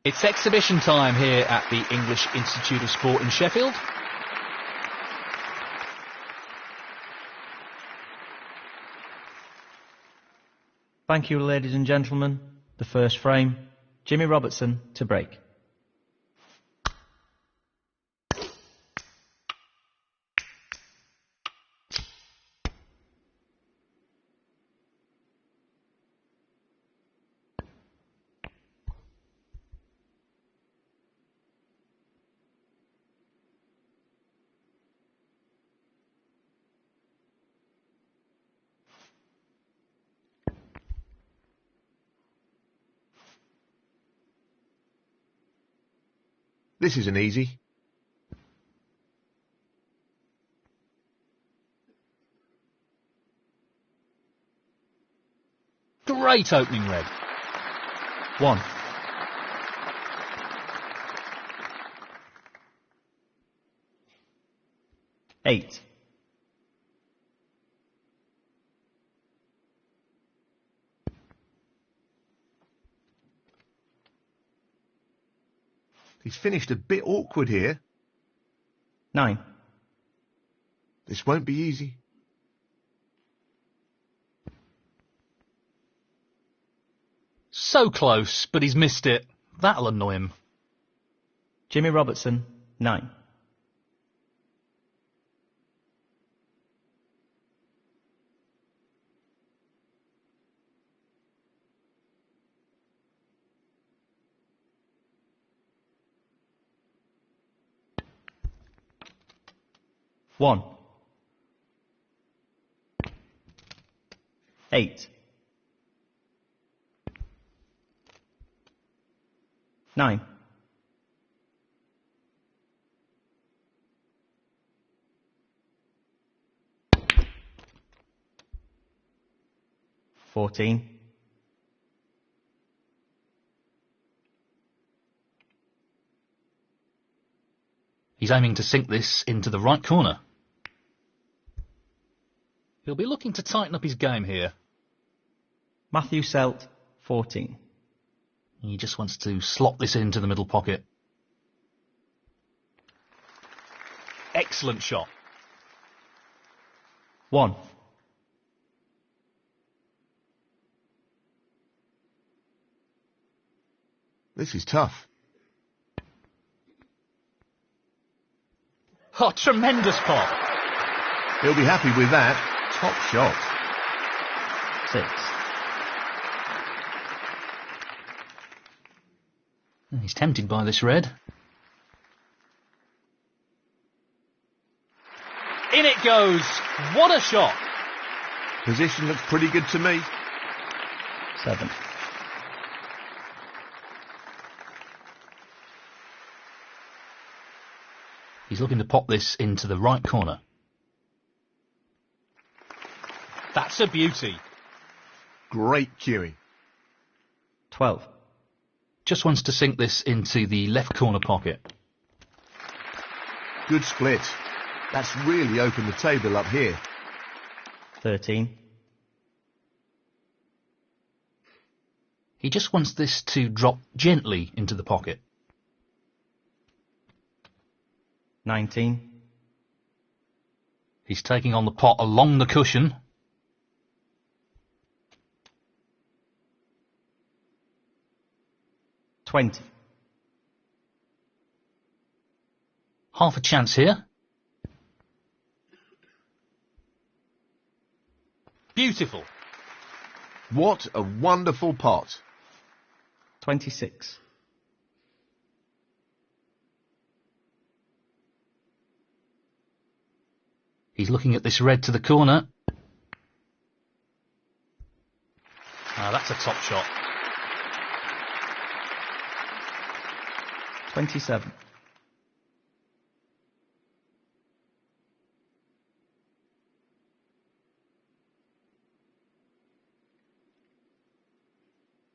It's exhibition time here at the English Institute of Sport in Sheffield. Thank you, ladies and gentlemen. The first frame, Jimmy Robertson to break. This isn't easy. Great opening red. 1. Eight. He's finished a bit awkward here. 9. This won't be easy. So close, but he's missed it. That'll annoy him. Jimmy Robertson, 9. One. 8. 9. 14. 'He's aiming to sink this into the right corner. He'll be looking to tighten up his game here. Matthew Selt, 14. He just wants to slot this into the middle pocket. Excellent shot. 1. This is tough. Oh, tremendous pop. He'll be happy with that. Top shot. 6. He's tempted by this red. In it goes. What a shot. Position looks pretty good to me. 7. He's looking to pop this into the right corner. That's a beauty. Great cueing. 12. Just wants to sink this into the left corner pocket. Good split. That's really opened the table up here. 13. He just wants this to drop gently into the pocket. 19. He's taking on the pot along the cushion. 20. Half a chance here. Beautiful. What a wonderful pot. 26. He's looking at this red to the corner. Ah, that's a top shot. 27.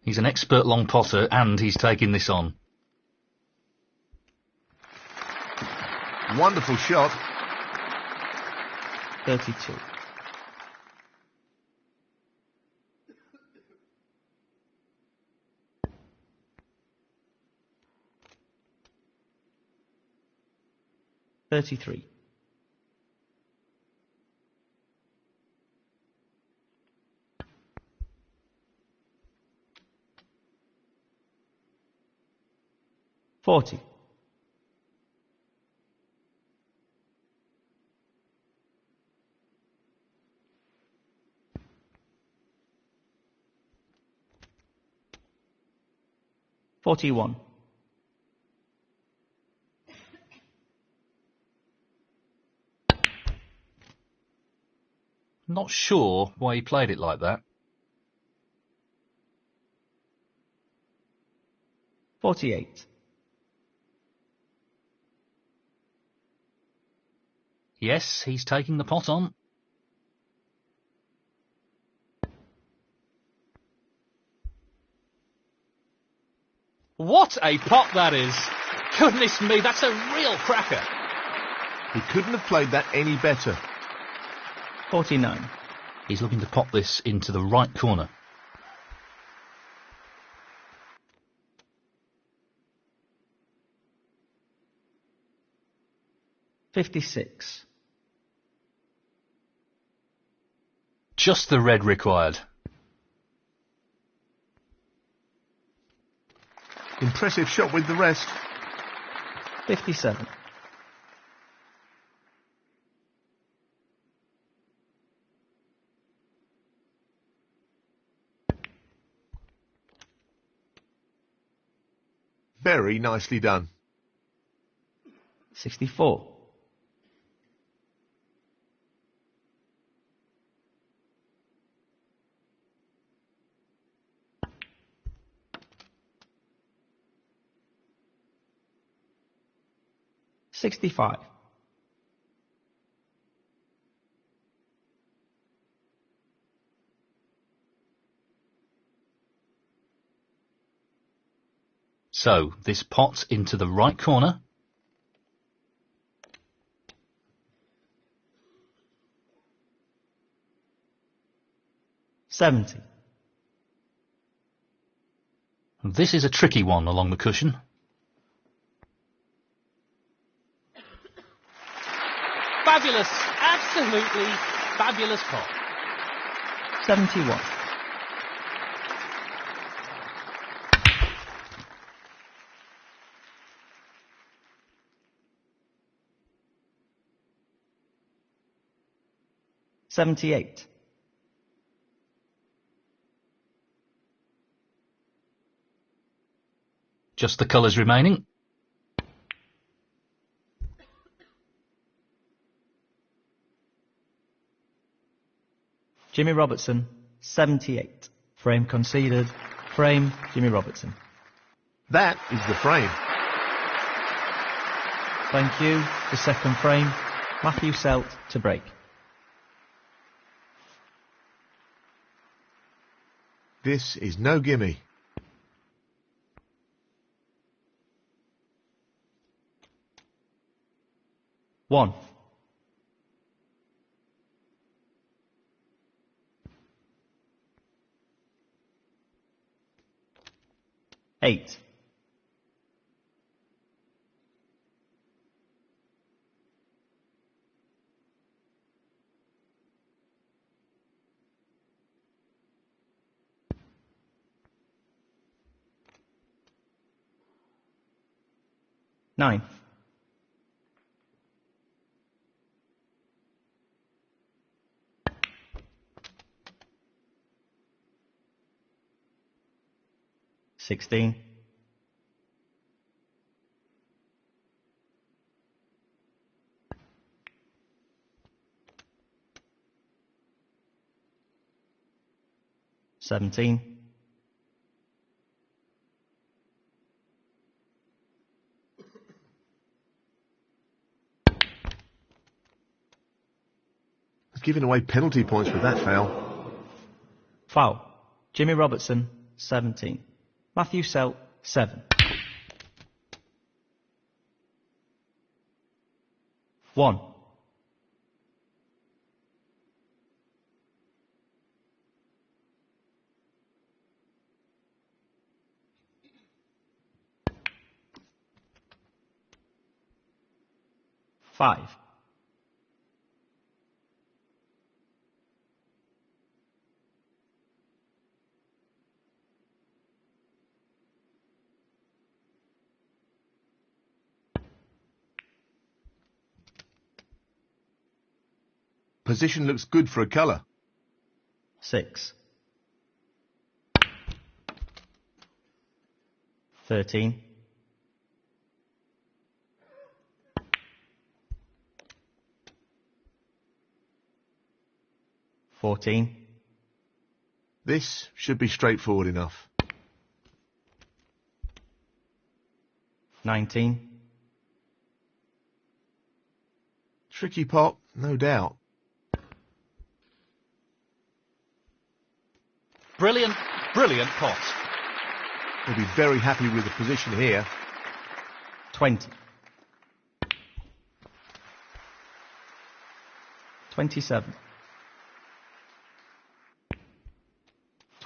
He's an expert long potter and he's taking this on. Wonderful shot. 32. 33. $40. 41. Not sure why he played it like that. 48. Yes, he's taking the pot on. What a pot that is! Goodness me, that's a real cracker. He couldn't have played that any better. 49. He's looking to pop this into the right corner. $56. Just the red required. Impressive shot with the rest. 57. Very nicely done. 64. $65. So, this pot into the right corner. $70. This is a tricky one along the cushion. Fabulous! Absolutely fabulous pot. 71. $78. Just the colours remaining. Jimmy Robertson, 78. Frame conceded. Frame, Jimmy Robertson. That is the frame. Thank you. The second frame, Matthew Selt to break. This is no gimme. One. Eight. Nine. 16. 17. 'Giving away penalty points with that foul. Foul. Jimmy Robertson, 17. Matthew Selt, 7. 1. 5. Position looks good for a colour. 6. 13. 14. This should be straightforward enough. 19. Tricky pot, no doubt. Brilliant, brilliant pot. He'll be very happy with the position here. 20. 27.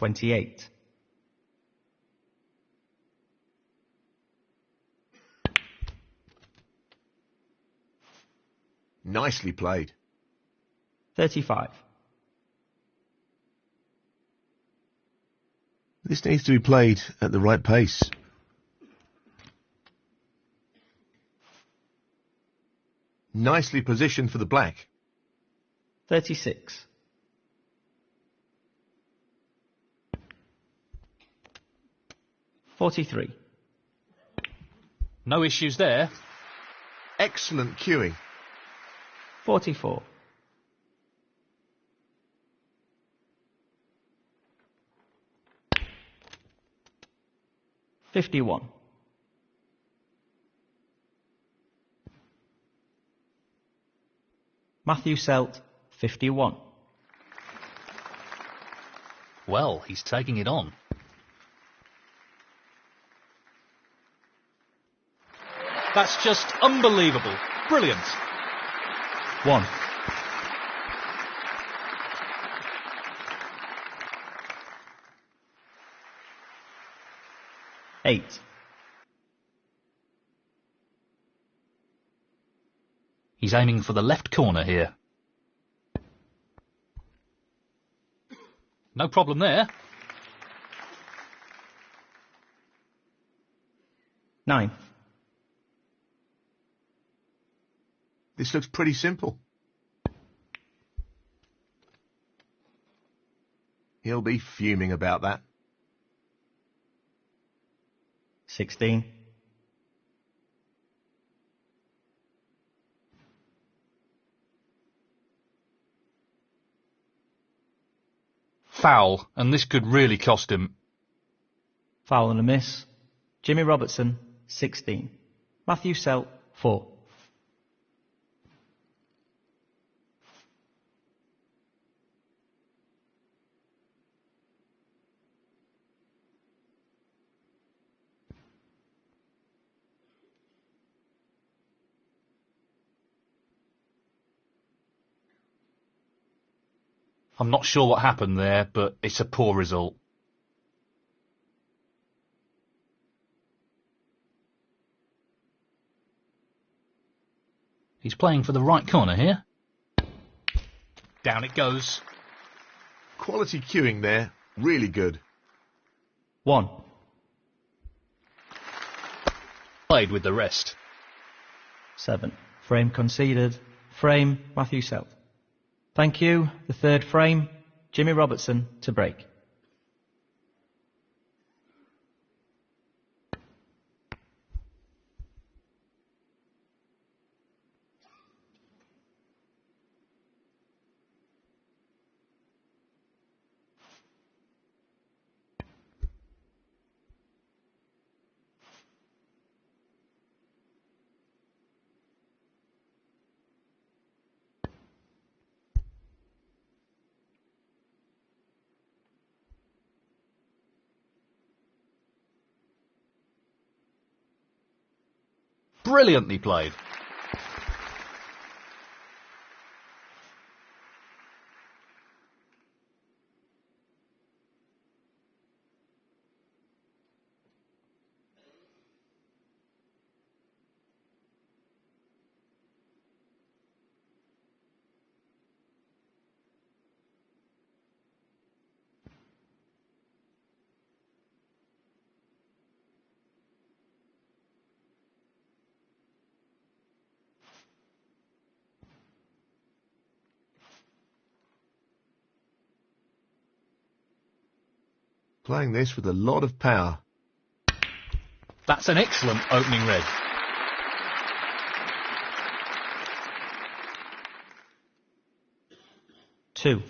28. 'Nicely played. 35. This needs to be played at the right pace. Nicely positioned for the black. 36. 43. No issues there. Excellent cueing. 44. 51. 'Selt, 51. Well, he's taking it on. That's just unbelievable. Brilliant. 1. 8. He's aiming for the left corner here. No problem there. 9. This looks pretty simple. He'll be fuming about that. 16. 'Foul, and this could really cost him. Foul and a miss. Jimmy Robertson, 16. Selt, 4. I'm not sure what happened there, but it's a poor result. He's playing for the right corner here. Down it goes. Quality cueing there, really good. 1. Played with the rest. 7. Frame conceded. Frame, Selt. Thank you. The third frame, Jimmy Robertson to break. Brilliantly played. Playing this with a lot of power. That's an excellent opening red. Two.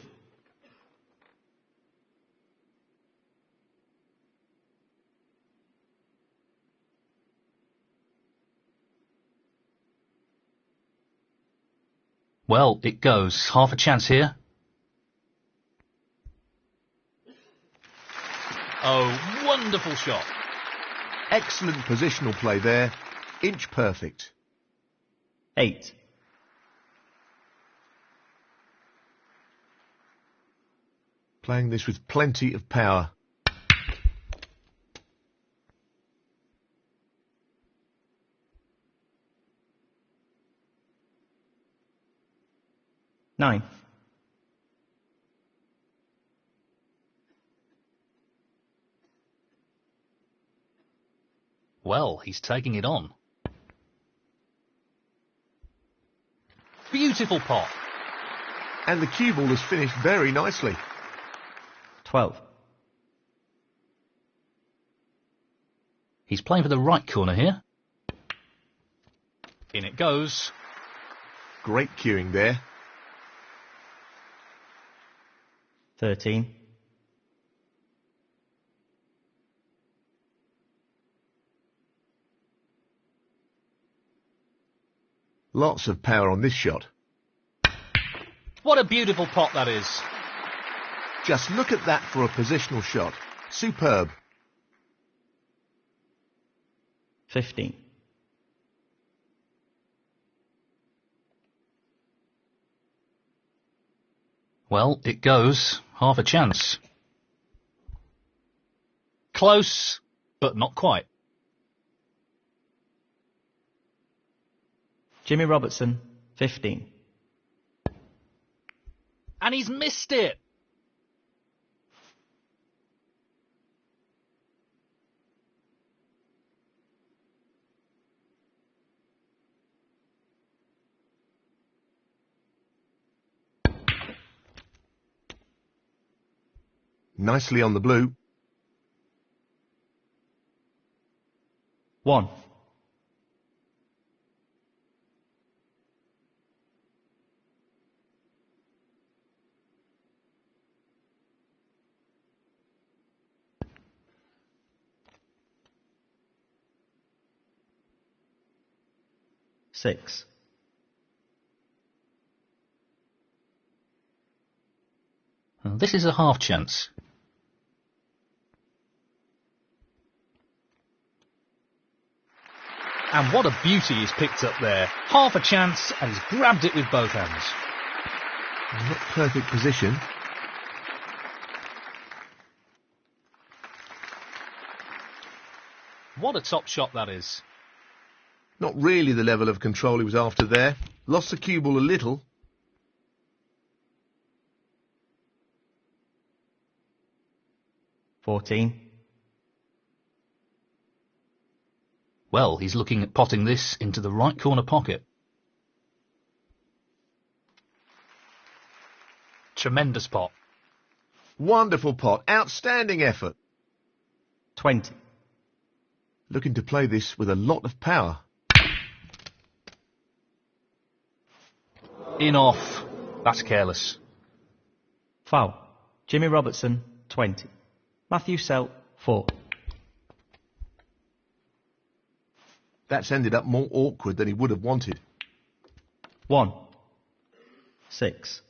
Well, it goes. Half a chance here. Oh, wonderful shot. Excellent positional play there. Inch perfect. 8. Playing this with plenty of power. Nine. Well, he's taking it on. Beautiful pot. And the cue ball has finished very nicely. 12. He's playing for the right corner here. In it goes. Great cueing there. 13. Lots of power on this shot. What a beautiful pot that is. Just look at that for a positional shot. Superb. 15. Well, it goes. Half a chance. Close, but not quite. Jimmy Robertson, 15. And he's missed it. Nicely on the blue. 1. Six. Well, this is a half chance. And what a beauty he's picked up there. Half a chance, and he's grabbed it with both hands. Not perfect position. What a top shot that is. Not really the level of control he was after there. Lost the cue ball a little. 14. Well, he's looking at potting this into the right corner pocket. Tremendous pot. Wonderful pot. Outstanding effort. 20. Looking to play this with a lot of power. In off. That's careless. Foul. Jimmy Robertson, 20. Matthew Selt, 4. That's ended up more awkward than he would have wanted. 1. 6.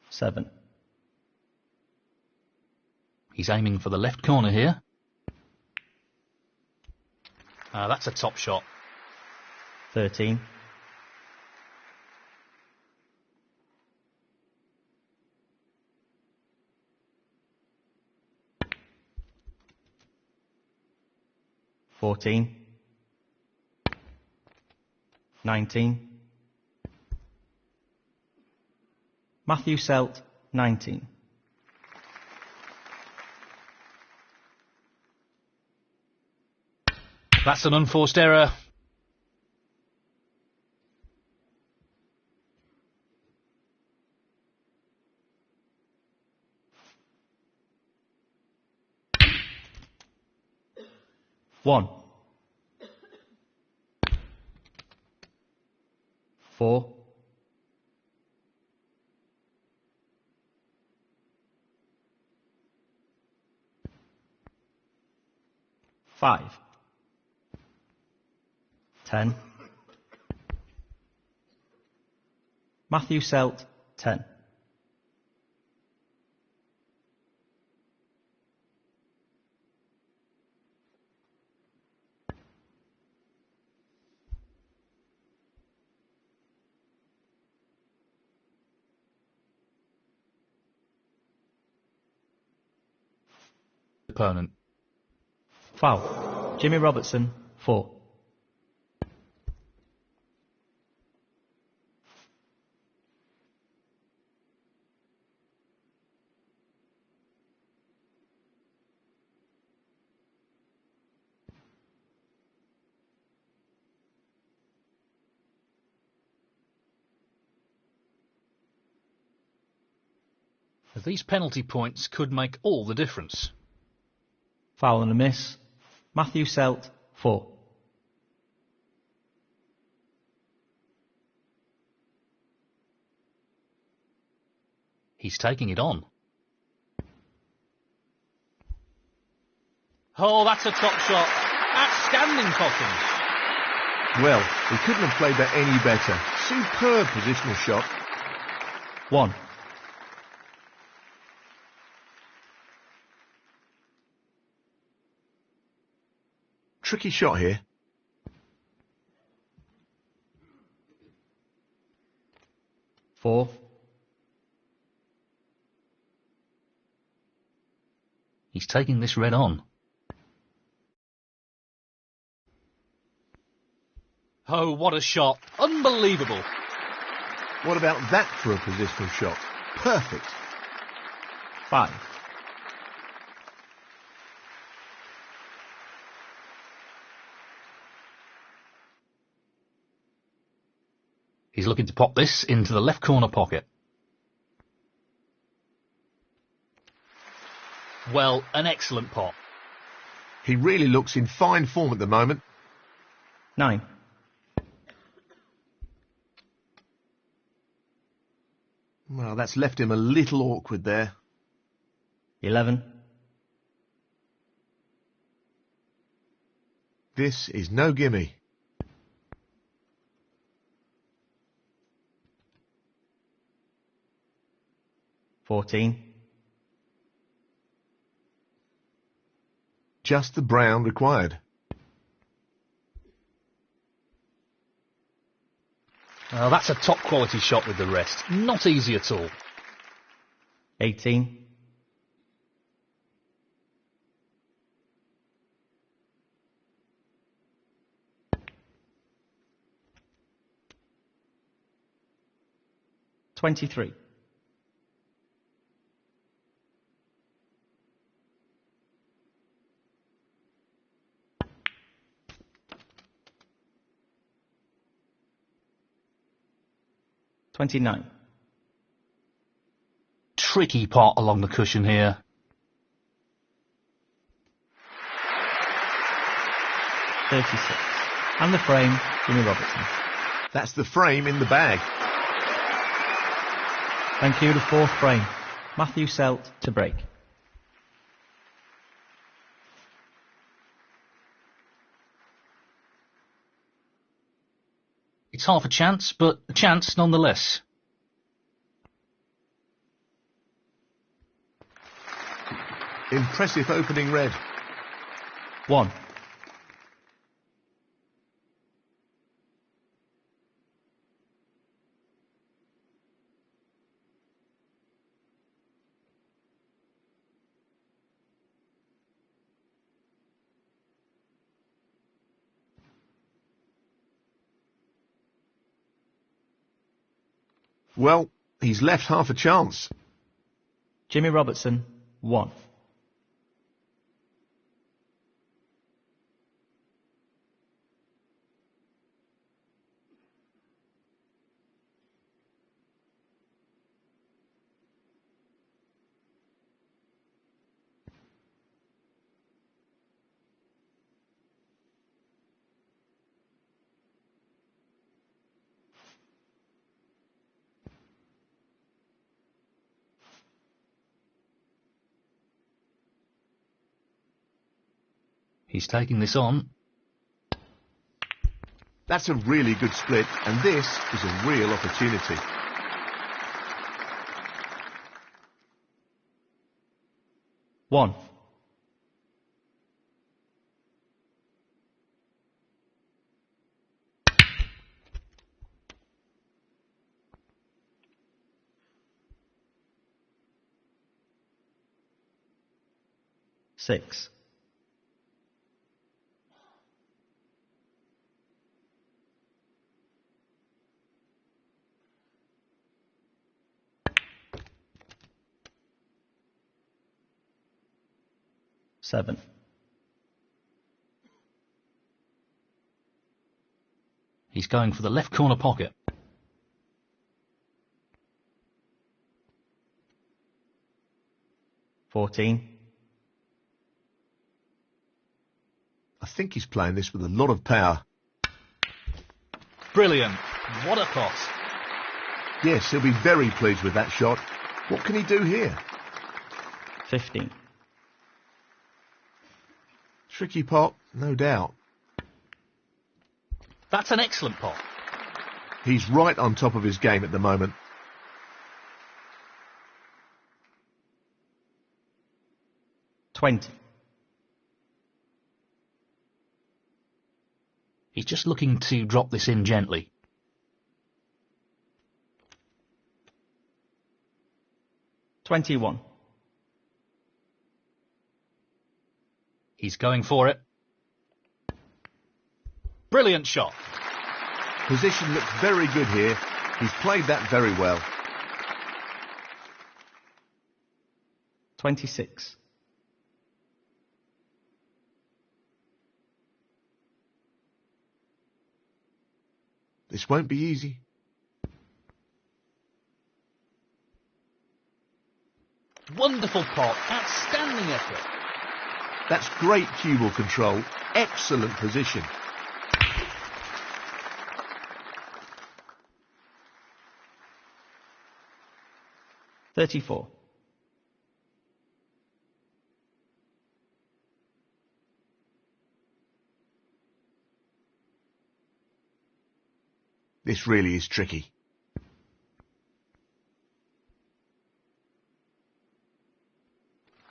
Seven. He's aiming for the left corner here. That's a top shot. 13. $14. 19. Matthew Selt, 19. That's an unforced error. 1. 4. 5. 10. Matthew Selt, 10. Opponent. Foul. Jimmy Robertson, 4. These penalty points could make all the difference. Foul and a miss. Matthew Selt, 4. He's taking it on. Oh, that's a top shot. Outstanding potting. Well, he couldn't have played that any better. Superb positional shot. 1. Tricky shot here. 4. He's taking this red on. Oh, what a shot. Unbelievable. What about that for a positional shot? Perfect. 5. He's looking to pop this into the left corner pocket. Well, an excellent pot. He really looks in fine form at the moment. 9. Well, that's left him a little awkward there. 11. This is no gimme. 14. Just the brown required. Oh, that's a top quality shot with the rest. Not easy at all. 18. 23. 29. Tricky pot along the cushion here. 36. And the frame, Jimmy Robertson. That's the frame in the bag. Thank you, the fourth frame. Matthew Selt to break. It's half a chance, but a chance nonetheless. Impressive opening red. 1. Well, he's left half a chance. Jimmy Robertson, 1. He's taking this on. That's a really good split, and this is a real opportunity. One. Six. Seven. He's going for the left corner pocket. 14. I think he's playing this with a lot of power. Brilliant. What a pot. Yes, he'll be very pleased with that shot. What can he do here? 15. Tricky pot, no doubt. That's an excellent pot. He's right on top of his game at the moment. 20. He's just looking to drop this in gently. 21. He's going for it. Brilliant shot. Position looks very good here. He's played that very well. 26. This won't be easy. Wonderful pot. Outstanding effort. That's great cue ball control. Excellent position. $34. This really is tricky.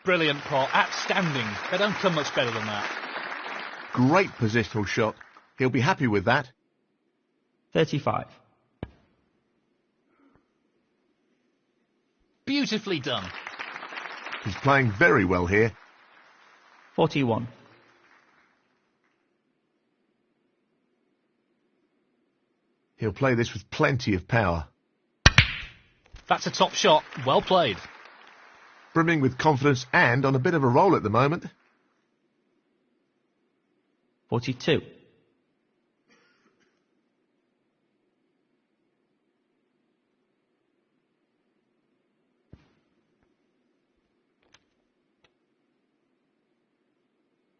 Brilliant pot. Outstanding. They don't come much better than that. Great positional shot. He'll be happy with that. 35. Beautifully done. He's playing very well here. 41. He'll play this with plenty of power. That's a top shot. Well played. Brimming with confidence and on a bit of a roll at the moment. 42.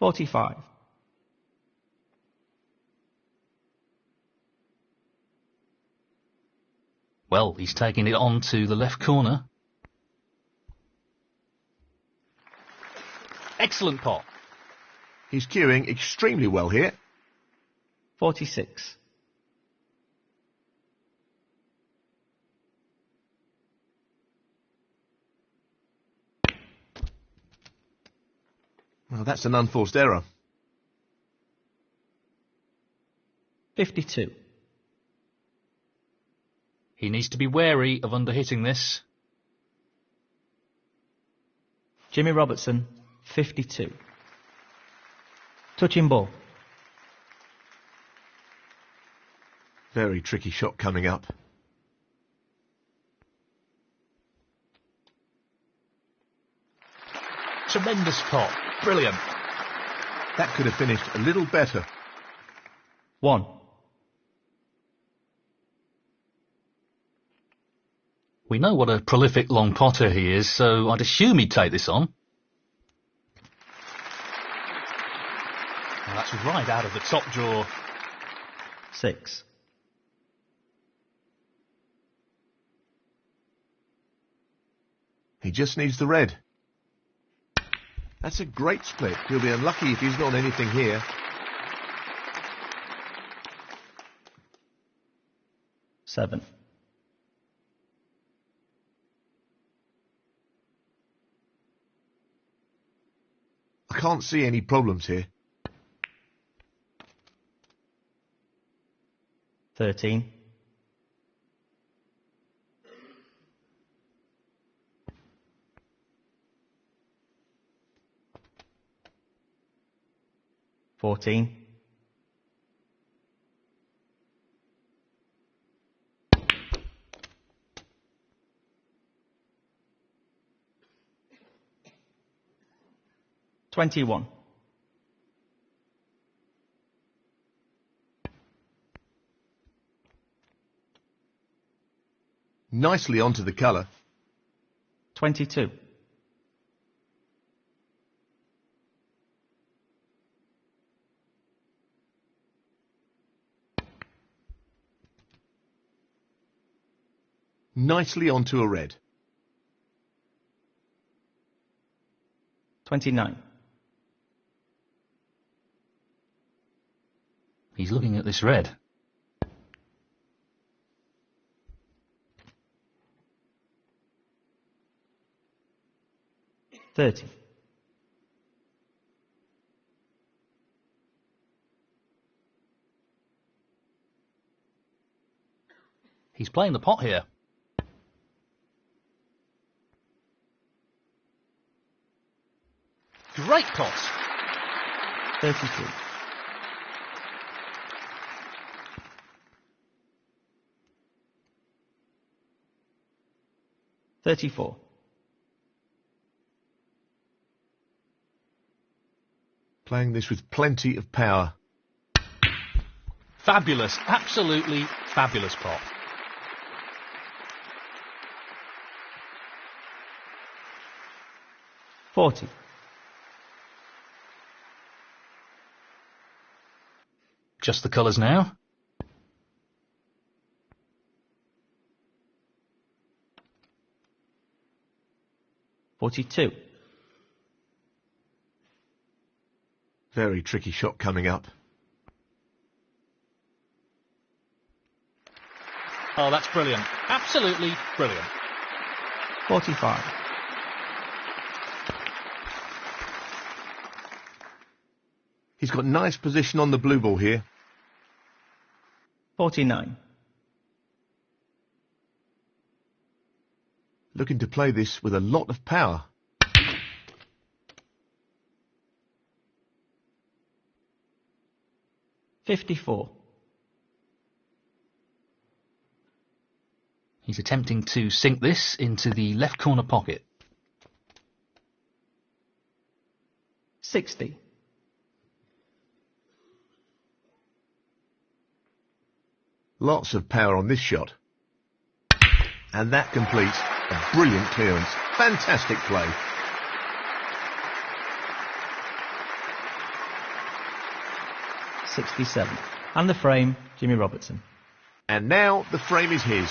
$45. Well, he's taking it on to the left corner. Excellent pot. He's cueing extremely well here. 46. Well, that's an unforced error. 52. He needs to be wary of underhitting this. Jimmy Robertson, 52. Touching ball. Very tricky shot coming up. Tremendous pot. Brilliant. That could have finished a little better. 1. We know what a prolific long potter he is, so I'd assume he'd take this on. Well, that's right out of the top drawer. 6. He just needs the red. That's a great split. He'll be unlucky if he's not on anything here. Seven. I can't see any problems here. 13. 14. 21. Nicely onto the colour. 22. 'Nicely onto a red. 29. He's looking at this red. 30. 'He's playing the pot here. 'Great pot. 33. 34. Playing this with plenty of power. Fabulous, absolutely fabulous pot. 40. 'Just the colours now. 42. Very tricky shot coming up. Oh, that's brilliant. Absolutely brilliant. 45. He's got nice position on the blue ball here. 49. Looking to play this with a lot of power. 54. He's attempting to sink this into the left corner pocket. 60. Lots of power on this shot. And that completes a brilliant clearance. Fantastic play. .67. And the frame, Jimmy Robertson. And now the frame is his.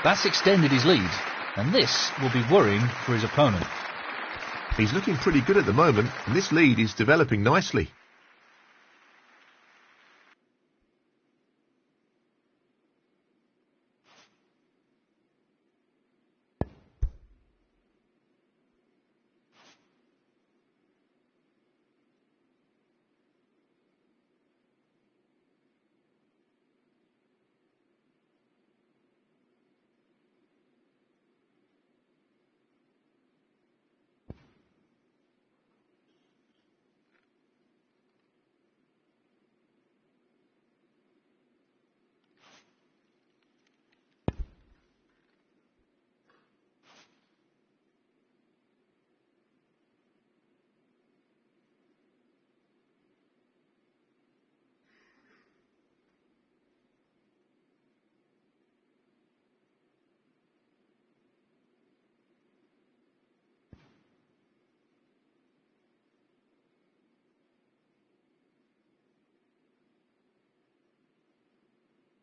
That's extended his lead, and this will be worrying for his opponent. He's looking pretty good at the moment, and this lead is developing nicely.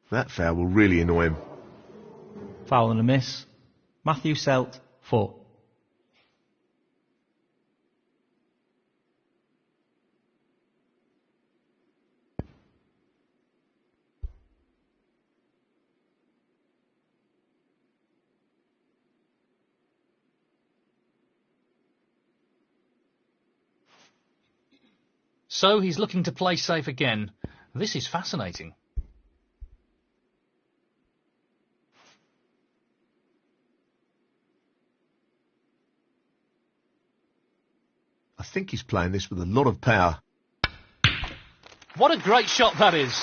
That foul will really annoy him. Foul and a miss. Matthew Selt, 4. So he's looking to play safe again. This is fascinating. I think he's playing this with a lot of power. What a great shot that is.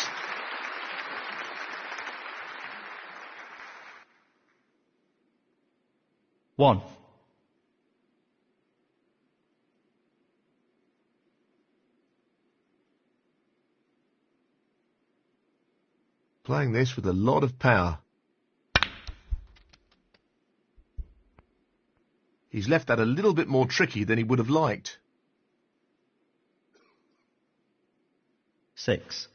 One. Playing this with a lot of power. He's left that a little bit more tricky than he would have liked. 6.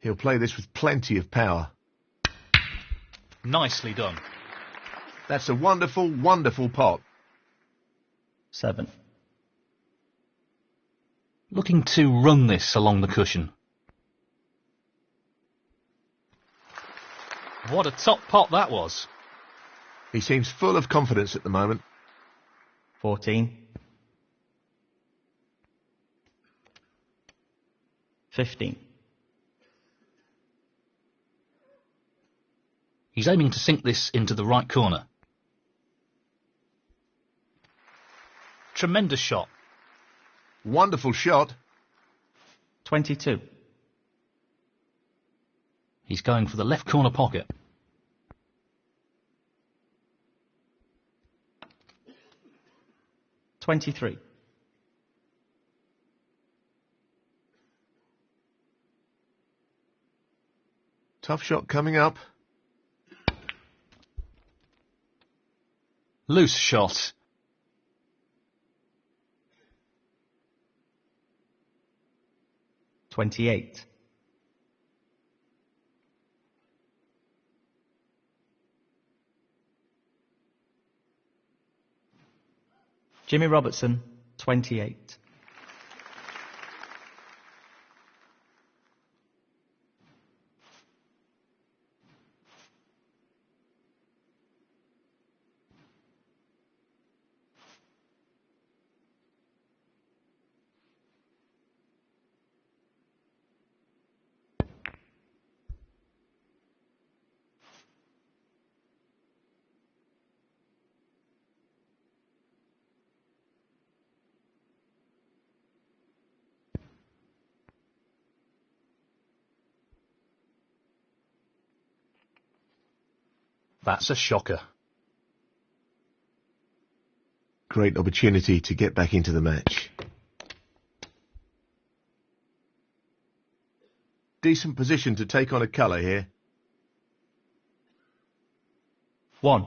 He'll play this with plenty of power. Nicely done. That's a wonderful, wonderful pot. 7. Looking to run this along the cushion. What a top pot that was. He seems full of confidence at the moment. 14. 15. He's aiming to sink this into the right corner. Tremendous shot. Wonderful shot. 22. He's going for the left corner pocket. $23. Tough shot coming up. Loose shot. $28. Jimmy Robertson, 28. That's a shocker. Great opportunity to get back into the match. Decent position to take on a colour here. 1.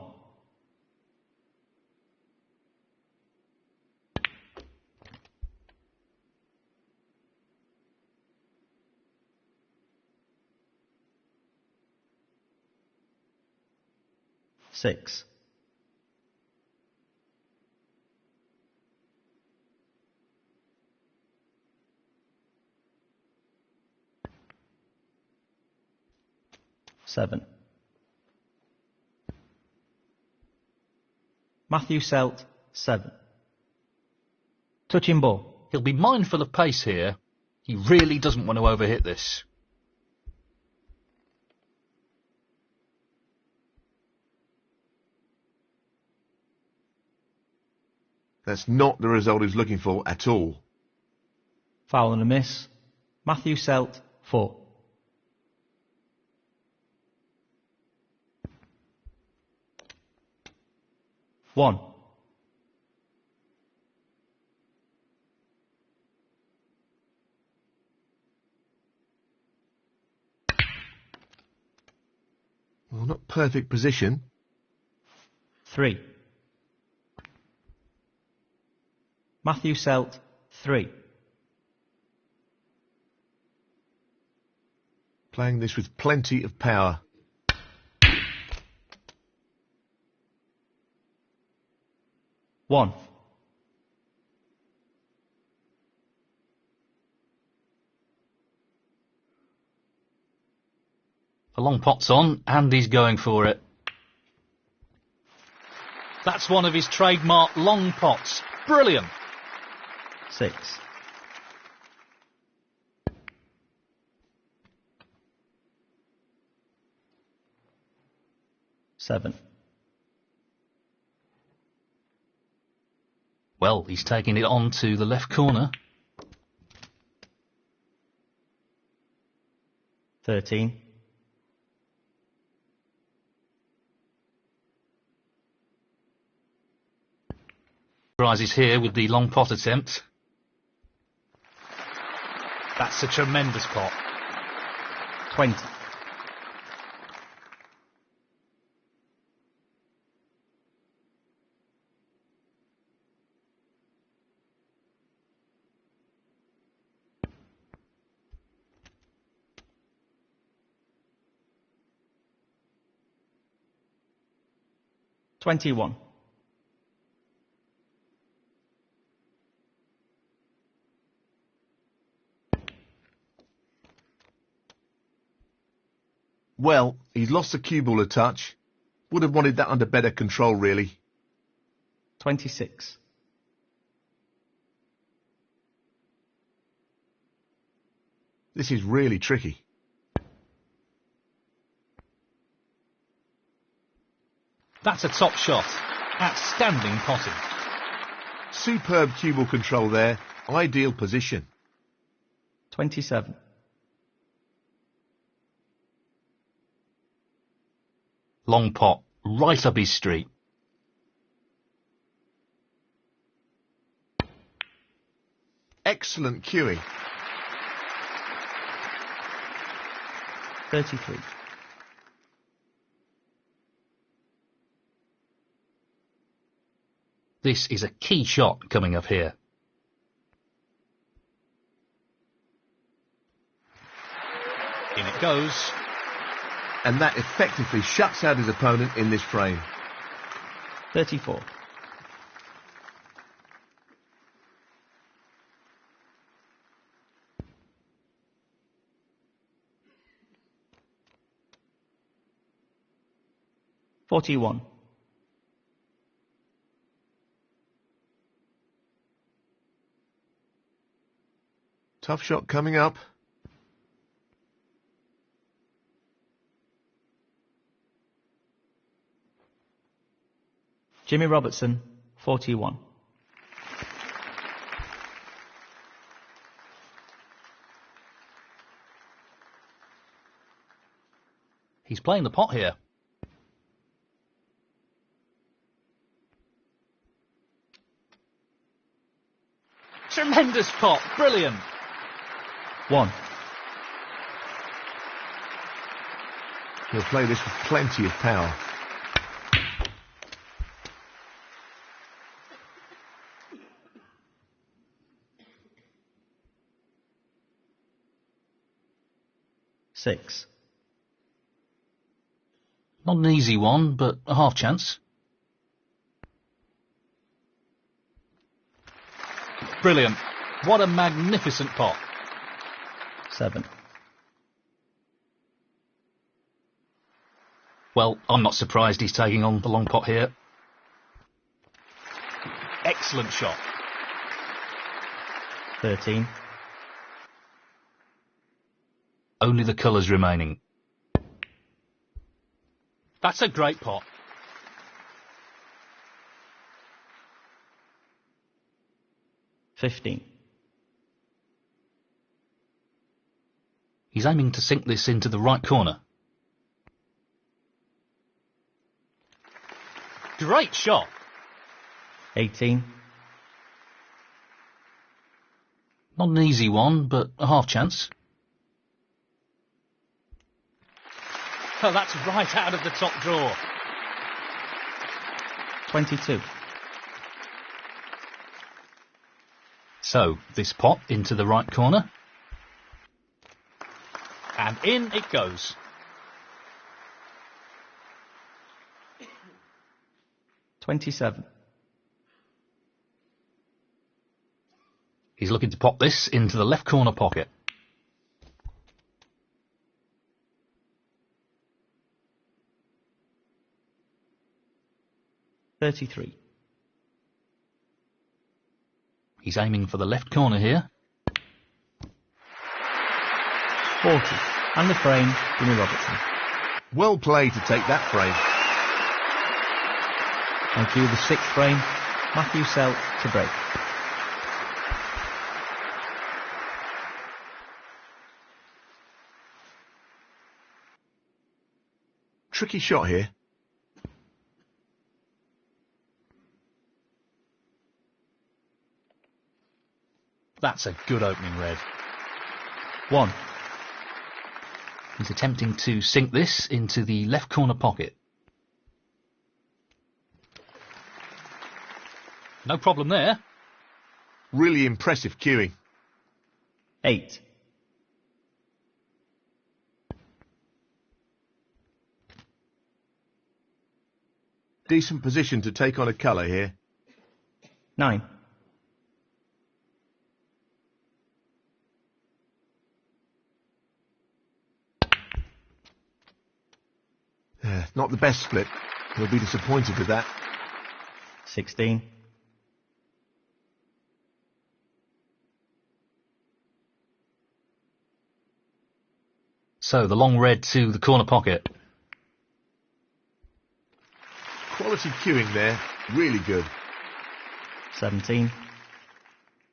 Six. Seven. Matthew Selt, 7. Touching ball. He'll be mindful of pace here. He really doesn't want to overhit this. That's not the result he's looking for at all. Foul and a miss. Matthew Selt, 4. One. Well, not perfect position. 3. Matthew Selt, 3. Playing this with plenty of power. 1. The long pot's on, and he's going for it. That's one of his trademark long pots. Brilliant. 6. 7. Well, he's taking it on to the left corner. 13. Rises here with the long pot attempt. That's a tremendous pot. 20. 21. 'Well, he's lost the cue ball a touch. Would have wanted that under better control, really. 26. This is really tricky. That's a top shot. Outstanding potting. Superb cue ball control there. Ideal position. 27. Long pot, right up his street. Excellent cueing. 33. This is a key shot coming up here. In it goes. And that effectively shuts out his opponent in this frame. 34. $41. Tough shot coming up. Jimmy Robertson, 41. He's playing the pot here. Tremendous pot, brilliant. 1. He'll play this with plenty of power. Six. Not an easy one, but a half chance. Brilliant. What a magnificent pot. 7. Well, I'm not surprised he's taking on the long pot here. Excellent shot. 13. Only the colours remaining. That's a great pot. 15. He's aiming to sink this into the right corner. Great shot. 18. Not an easy one, but a half chance. Oh, that's right out of the top drawer. 22. So, this pot into the right corner. And in it goes. $27. He's looking to pop this into the left corner pocket. 33. He's aiming for the left corner here. 40. And the frame, Jimmy Robertson. Well played to take that frame. Thank you, the 6th frame, Matthew Selt to break. Tricky shot here. That's a good opening red. 1. He's attempting to sink this into the left corner pocket. No problem there. Really impressive cueing. 8. Decent position to take on a colour here. 9. Not the best split. He'll be disappointed with that. 16. So the long red to the corner pocket. Quality cueing there. Really good. 17.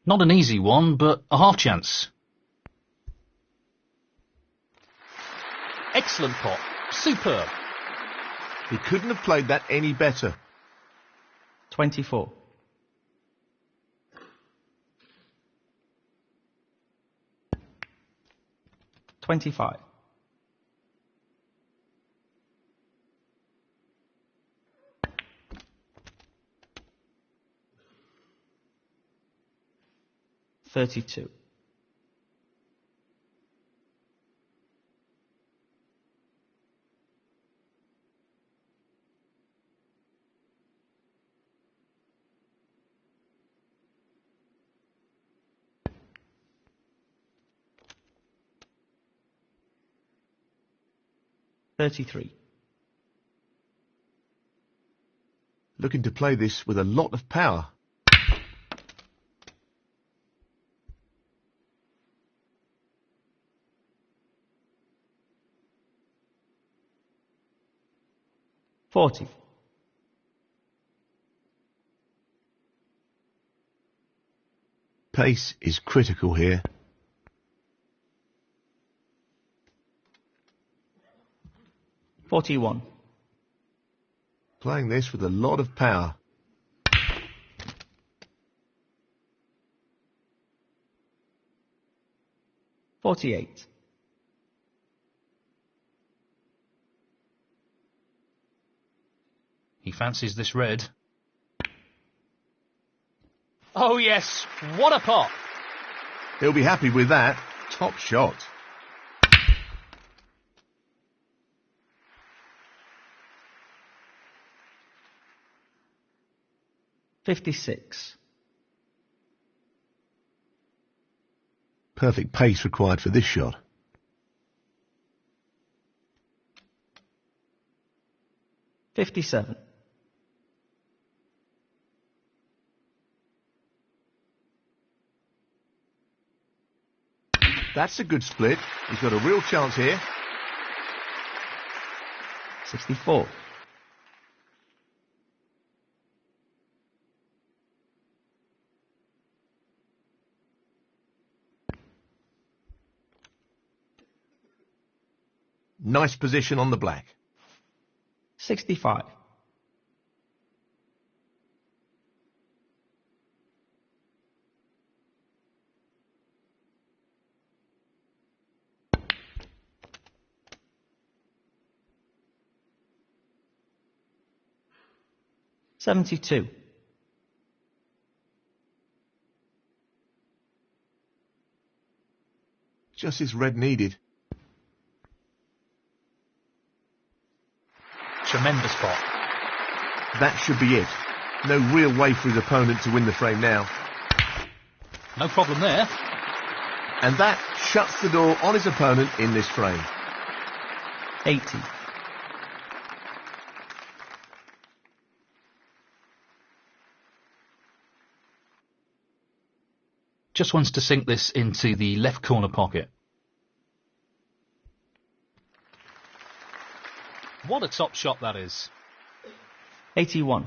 Not an easy one, but a half chance. Excellent pot. Superb. He couldn't have played that any better. 24. $25. $32. $33. Looking to play this with a lot of power. $40. Pace is critical here. $41. Playing this with a lot of power. $48. He fancies this red. Oh yes, what a pot! He'll be happy with that. Top shot. $56. Perfect pace required for this shot. $57. That's a good split. He's got a real chance here. 64. Nice position on the black. 65. $72. Just as red needed. Tremendous pot. That should be it. No real way for his opponent to win the frame now. No problem there. And that shuts the door on his opponent in this frame. 80. Just wants to sink this into the left corner pocket. What a top shot that is. 81.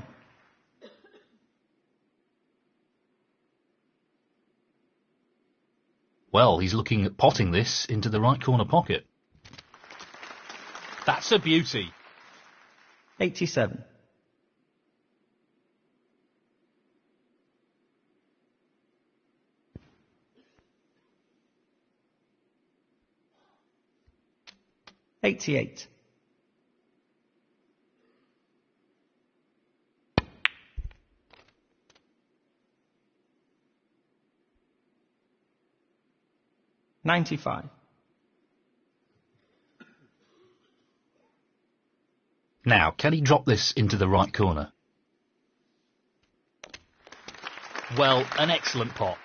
Well, he's looking at potting this into the right corner pocket. That's a beauty. 87. $88. $95. Now, can he drop this into the right corner? Well, an excellent pot.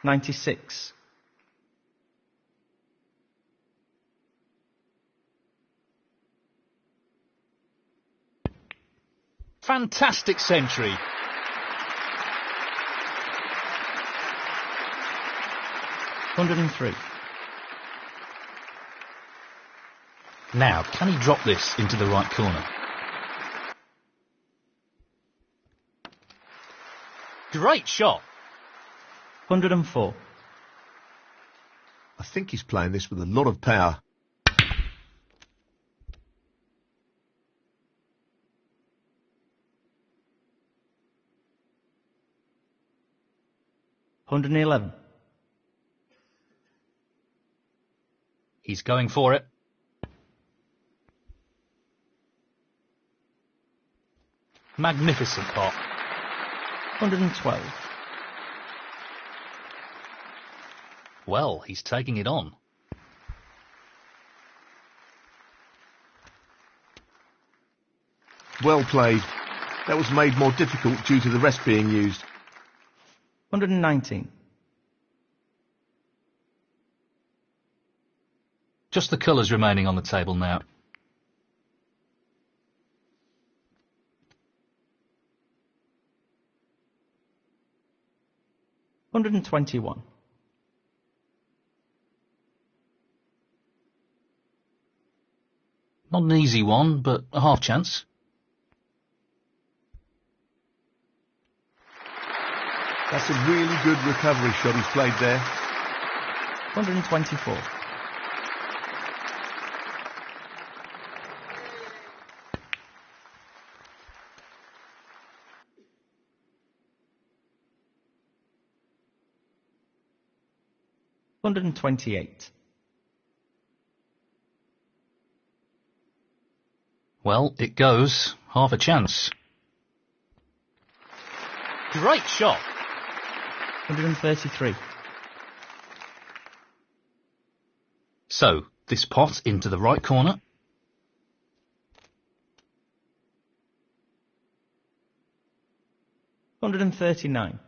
96. Fantastic century. $103. Now, can he drop this into the right corner? Great shot. 104. I think he's playing this with a lot of power. $111. He's going for it. Magnificent pot. 112. Well, he's taking it on. Well played. That was made more difficult due to the rest being used. 119. Just the colours remaining on the table now. $121. Not an easy one, but a half chance. That's a really good recovery shot he's played there. 124. $128. Well, it goes. Half a chance. Great shot. 133. So, this pot into the right corner. $139.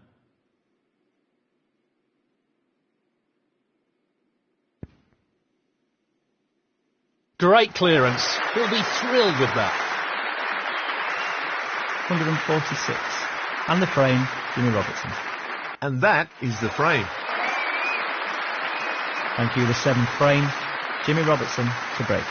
Great clearance. He'll be thrilled with that. 146. And the frame, Jimmy Robertson. And that is the frame. Thank you, the 7th frame, Jimmy Robertson to break.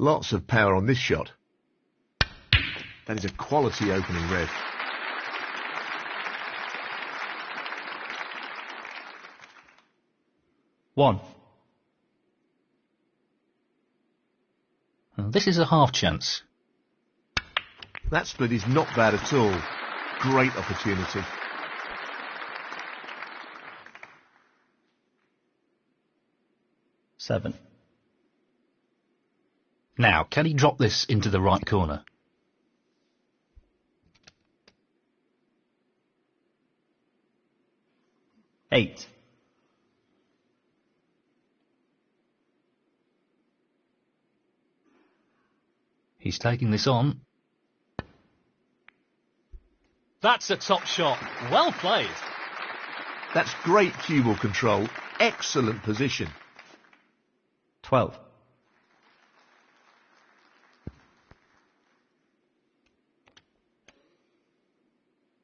Lots of power on this shot. That is a quality opening red. One. This is a half chance. That split is not bad at all. Great opportunity. Seven. Now, can he drop this into the right corner? Eight. He's taking this on. That's a top shot. Well played. That's great cue ball control. Excellent position. 12.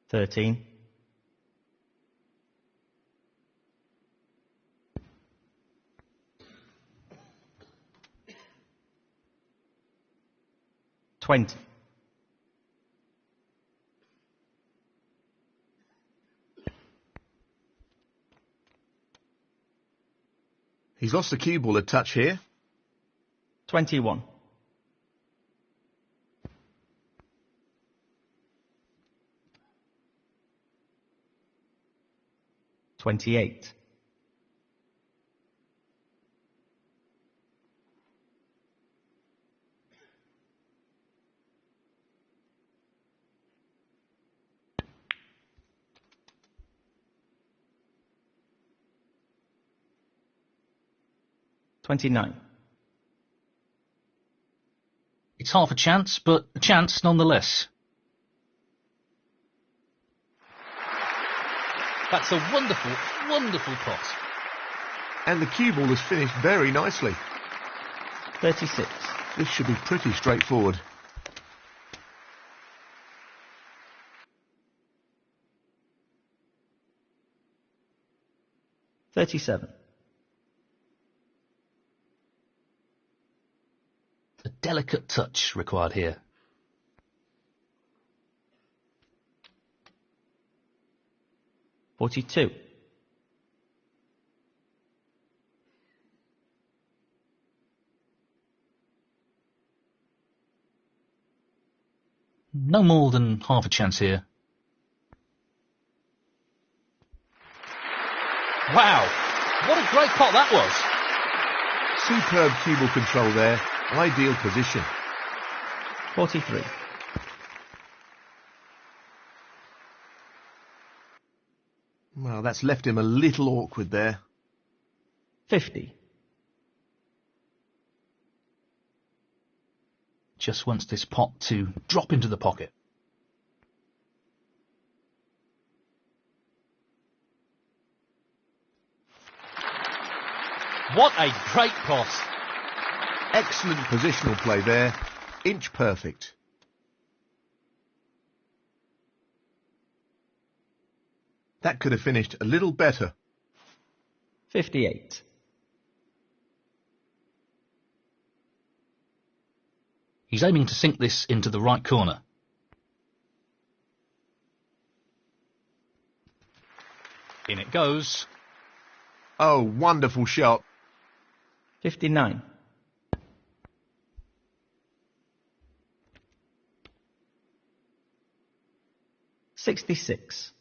13. 20. He's lost the cue ball a touch here. 21. 28. 29. It's half a chance, but a chance nonetheless. That's a wonderful, wonderful pot. And the cue ball has finished very nicely. 36. This should be pretty straightforward. $37. A delicate touch required here. $42. No more than half a chance here. Wow, what a great pot that was. Superb cue ball control there. Ideal position. 43. Well, that's left him a little awkward there. 50. Just wants this pot to drop into the pocket. What a great pot. Excellent positional play there. Inch perfect. That could have finished a little better. 58. He's aiming to sink this into the right corner. In it goes. Oh, wonderful shot. 59. 66.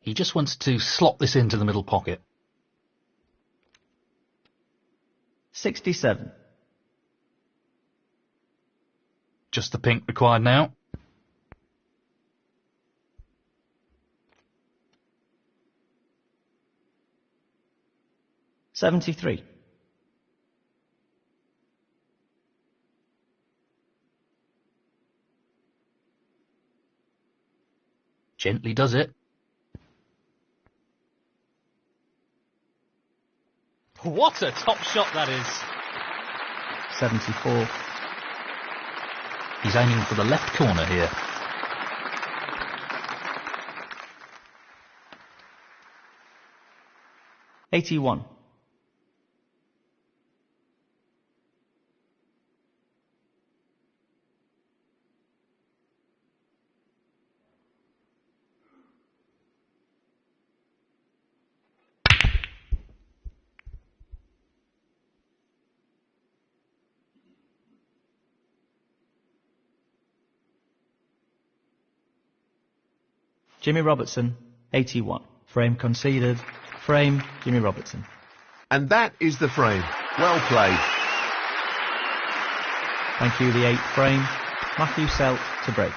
He just wants to slot this into the middle pocket. 67. Just the pink required now. $73. Gently does it. What a top shot that is. 74. He's aiming for the left corner here. $81. Jimmy Robertson, 81. Frame conceded. Frame, Jimmy Robertson. And that is the frame. Well played. Thank you, the 8th frame. Matthew Selt to break.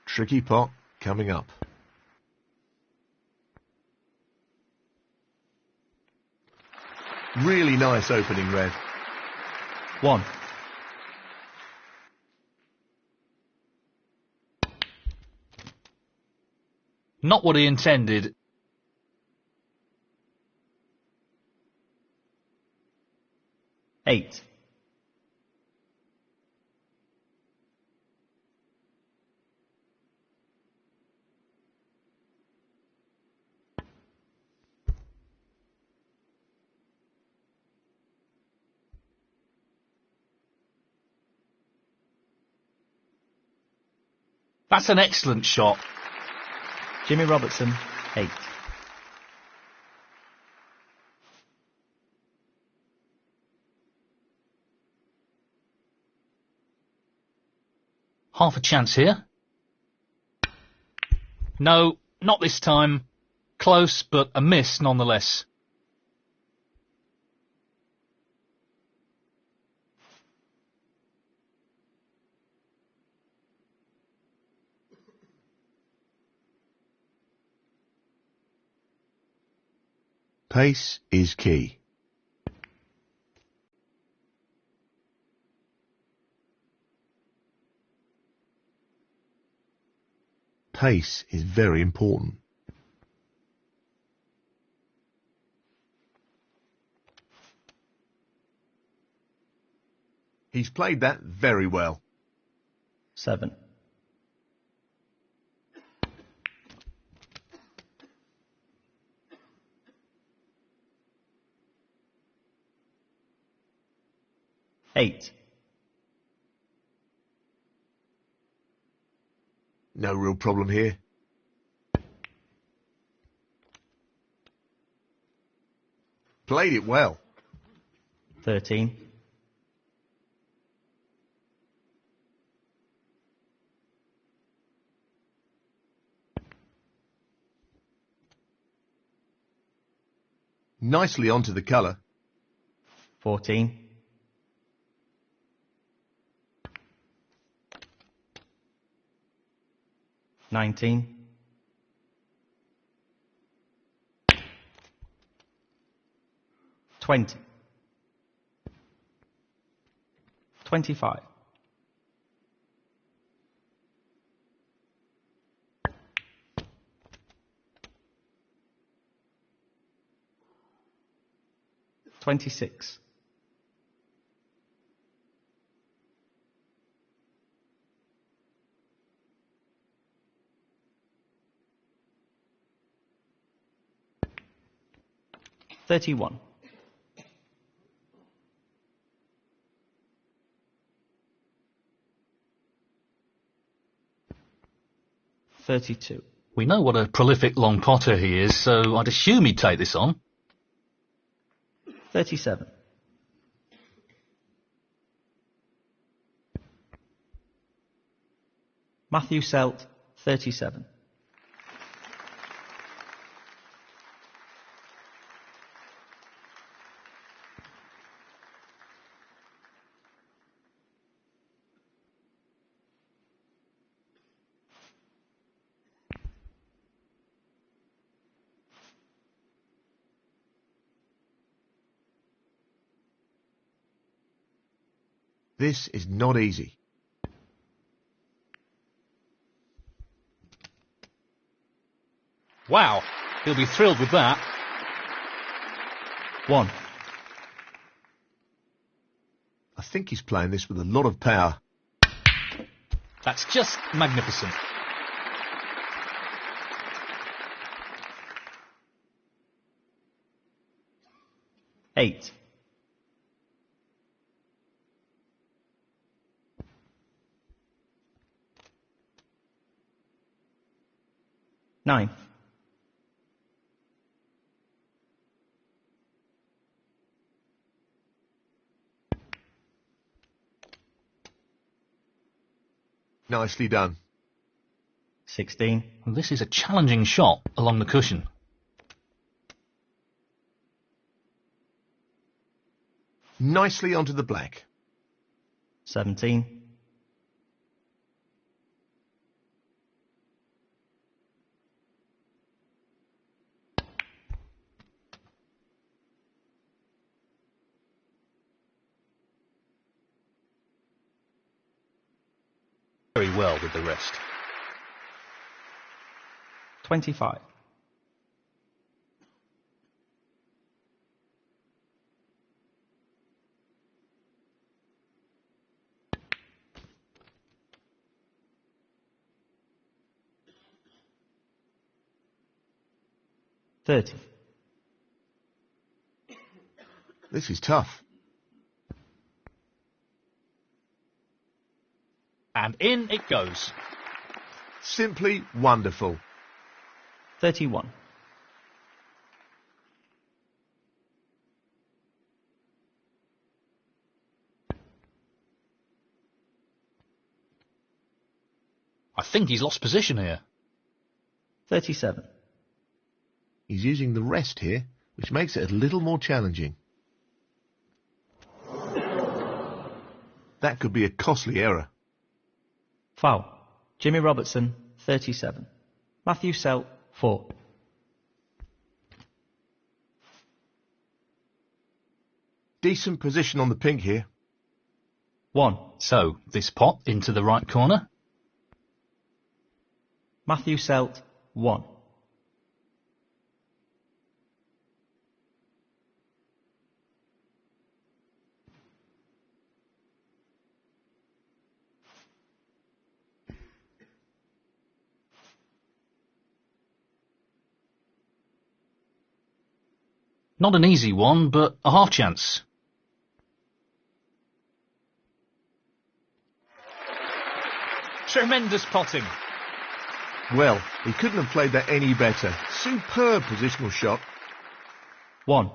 Tricky pot coming up. Really nice opening, Rev. 1. Not what he intended. 8. That's an excellent shot. Jimmy Robertson, 8. Half a chance here. No, not this time. Close, but a miss nonetheless. Pace is key. Pace is very important. He's played that very well. 7. 8. No real problem here. Played it well. 13. 'Nicely onto the colour. 14. 19. 20. 25. 26. 31. 32. We know what a prolific long potter he is, so I'd assume he'd take this on. 37. 'Selt, 37. This is not easy. Wow, he'll be thrilled with that. 1. I think he's playing this with a lot of power. That's just magnificent. 8. 9. 'Nicely done. 16. This is a challenging shot along the cushion. 'Nicely onto the black. 17. well with the rest. 25. $30. This is tough. And in it goes. Simply wonderful. 31. I think he's lost position here. 37. He's using the rest here, which makes it a little more challenging. That could be a costly error. Foul. Jimmy Robertson, 37. Matthew Selt, 4. Decent position on the pink here. 1. So, this pot into the right corner. Matthew Selt, 1. Not an easy one, but a half chance. Tremendous potting. Well, he couldn't have played that any better. Superb positional shot. 1.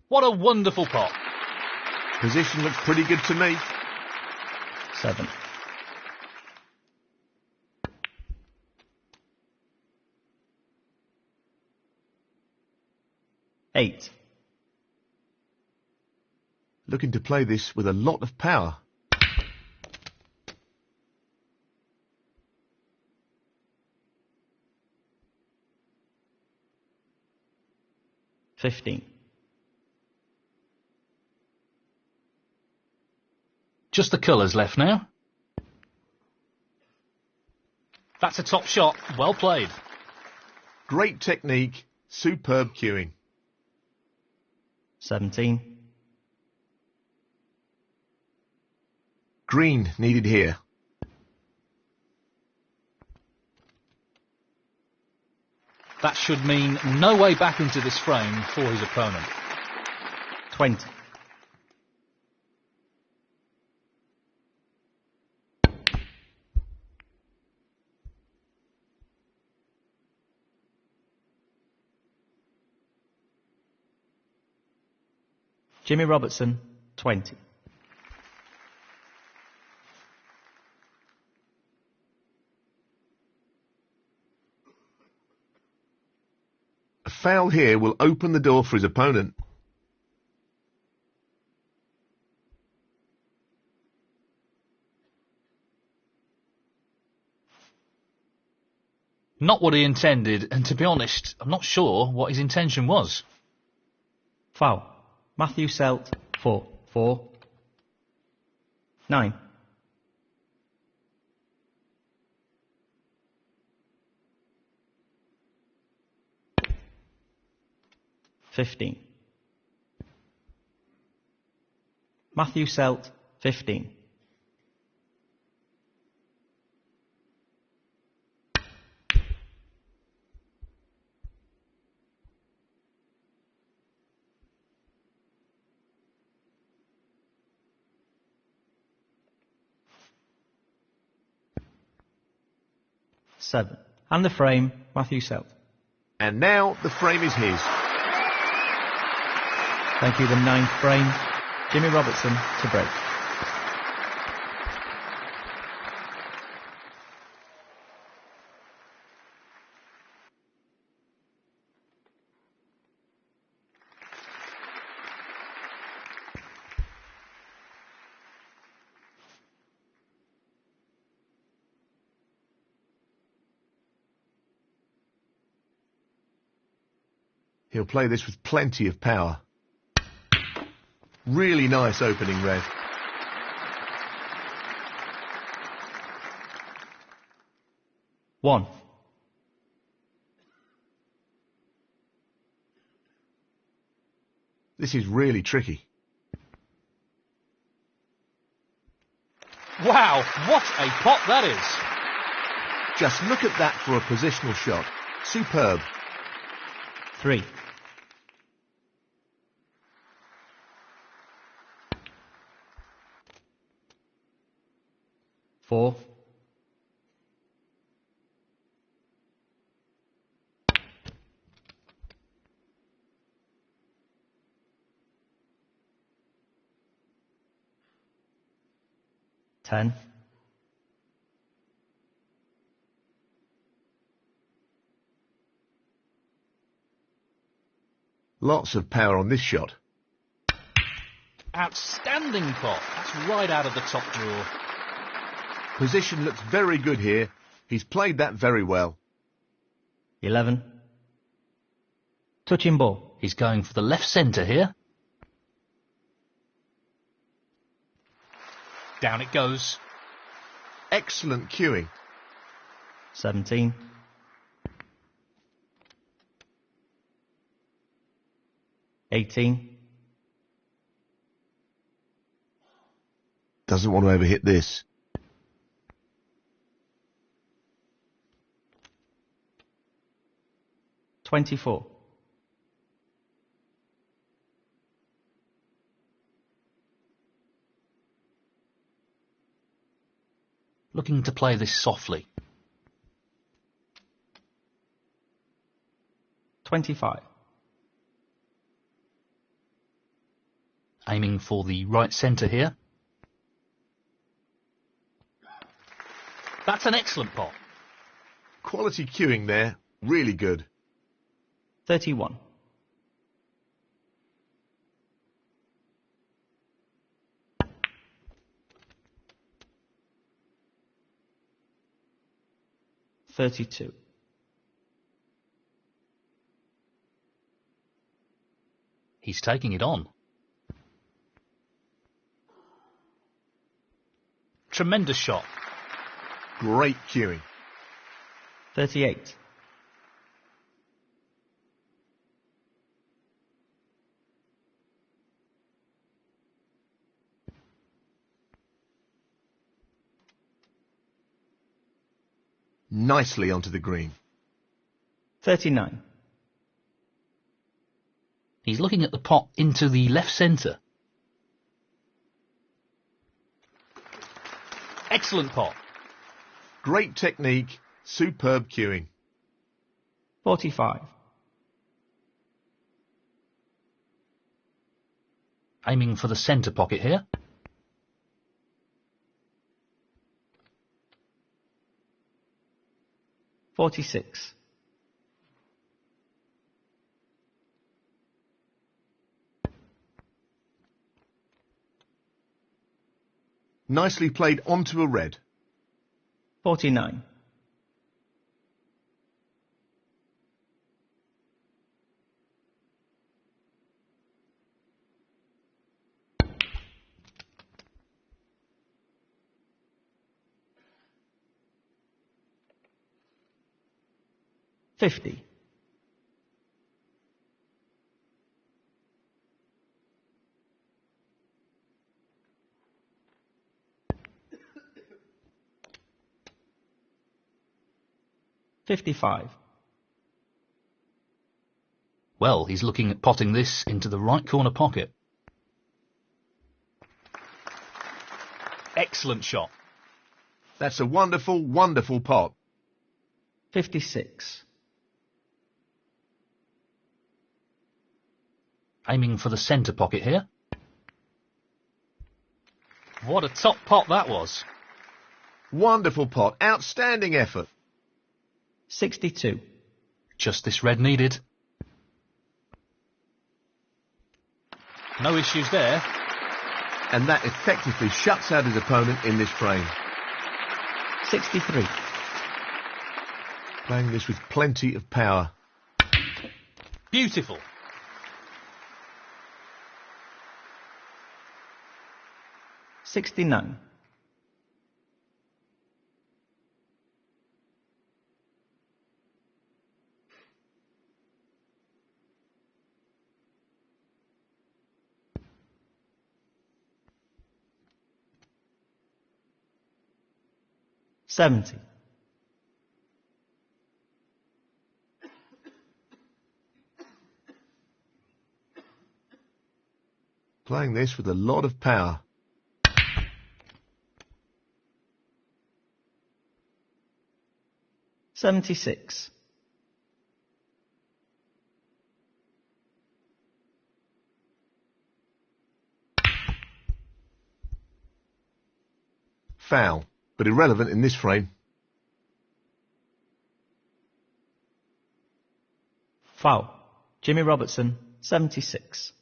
What a wonderful pot. Position looks pretty good to me. 7. 8. Looking to play this with a lot of power. 15. Just the colours left now. That's a top shot. Well played. Great technique, superb cueing. 17. Green needed here. That should mean no way back into this frame for his opponent. 20. Jimmy Robertson, 20. A foul here will open the door for his opponent. Not what he intended, and to be honest, I'm not sure what his intention was. Foul. Matthew Selt, 4. 4. 9. $15. Matthew Selt, 15. $7. And the frame, Matthew Selt. And now the frame is his. Thank you, the 9th frame, Jimmy Robertson to break. He'll play this with plenty of power. Really nice opening red. One. This is really tricky. Wow, what a pot that is. Just look at that for a positional shot. Superb. 3. 4. 10. 'Lots of power on this shot. Outstanding pot. That's right out of the top drawer. Position looks very good here. He's played that very well. 11. Touching ball. He's going for the left centre here. Down it goes. Excellent cueing. 17. 18. Doesn't want to overhit this. 24. Looking to play this softly. 25. Aiming for the right centre here. That's an excellent pot. Quality cueing there. Really good. 31. 32. He's taking it on. Tremendous shot. Great cueing. 38. 'Nicely onto the green. 39. He's looking at the pot into the left centre. Excellent pot. Great technique. Superb cueing. 45. Aiming for the centre pocket here. $46. Nicely played onto a red. 49. $50. $55. Well, he's looking at potting this into the right corner pocket. Excellent shot. That's a wonderful, wonderful pot. 56. Aiming for the centre pocket here. What a top pot that was. Wonderful pot. Outstanding effort. 62. Just this red needed. No issues there. And that effectively shuts out his opponent in this frame. 63. Playing this with plenty of power. Beautiful. $69. $70. Playing this with a lot of power. $76. Foul, but irrelevant in this frame. Foul. Jimmy Robertson, 76.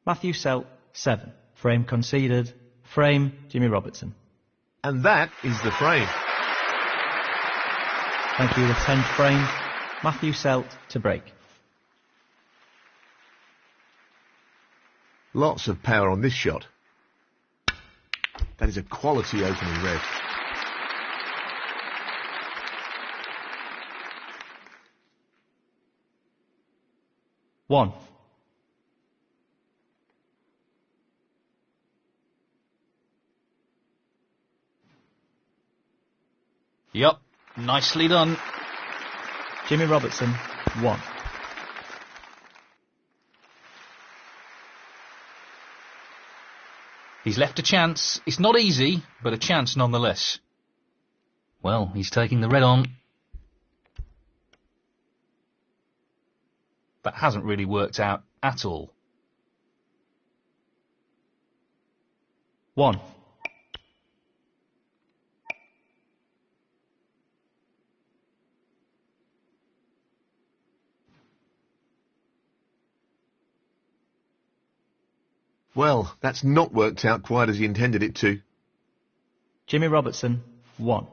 Matthew Selt, 7. Frame conceded. Frame, Jimmy Robertson. And that is the frame. Thank you, the 10th frame. Matthew Selt to break. Lots of power on this shot. That is a quality opening red. One. Yup, nicely done. Jimmy Robertson, 1. He's left a chance. It's not easy, but a chance nonetheless. Well, he's taking the red on. That hasn't really worked out at all. 1. Well, that's not worked out quite as he intended it to. Jimmy Robertson, 1.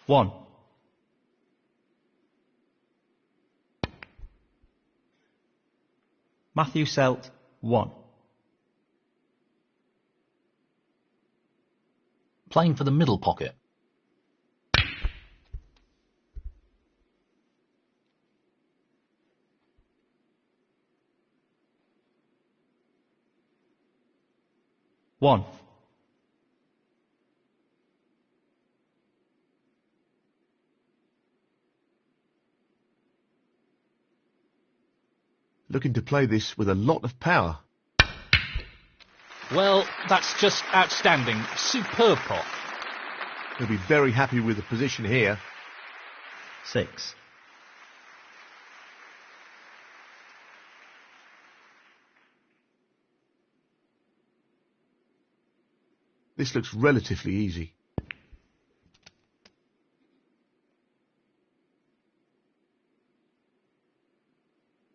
One. Matthew Selt, 1. Playing for the middle pocket. One. Looking to play this with a lot of power. Well, that's just outstanding. Superb pot. He'll be very happy with the position here. 6. This looks relatively easy.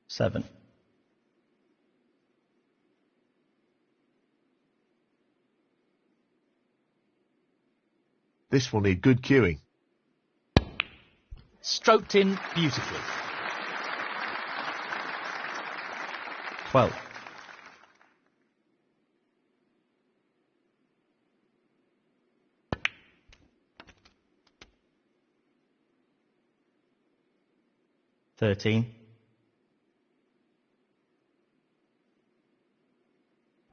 7. This will need good cueing. Stroked in beautifully. 12. $13.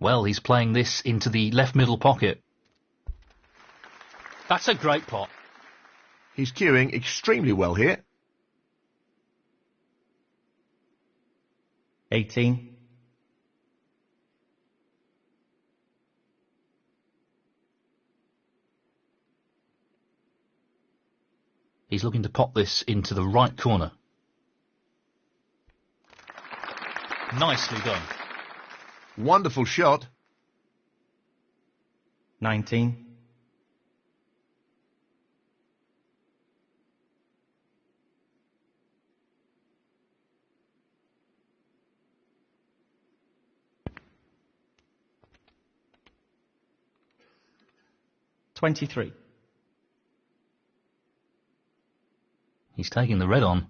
Well, he's playing this into the left middle pocket. That's a great pot. He's cueing extremely well here. 18. He's looking to pop this into the right corner. Nicely done. Wonderful shot. 19. $23. He's taking the red on.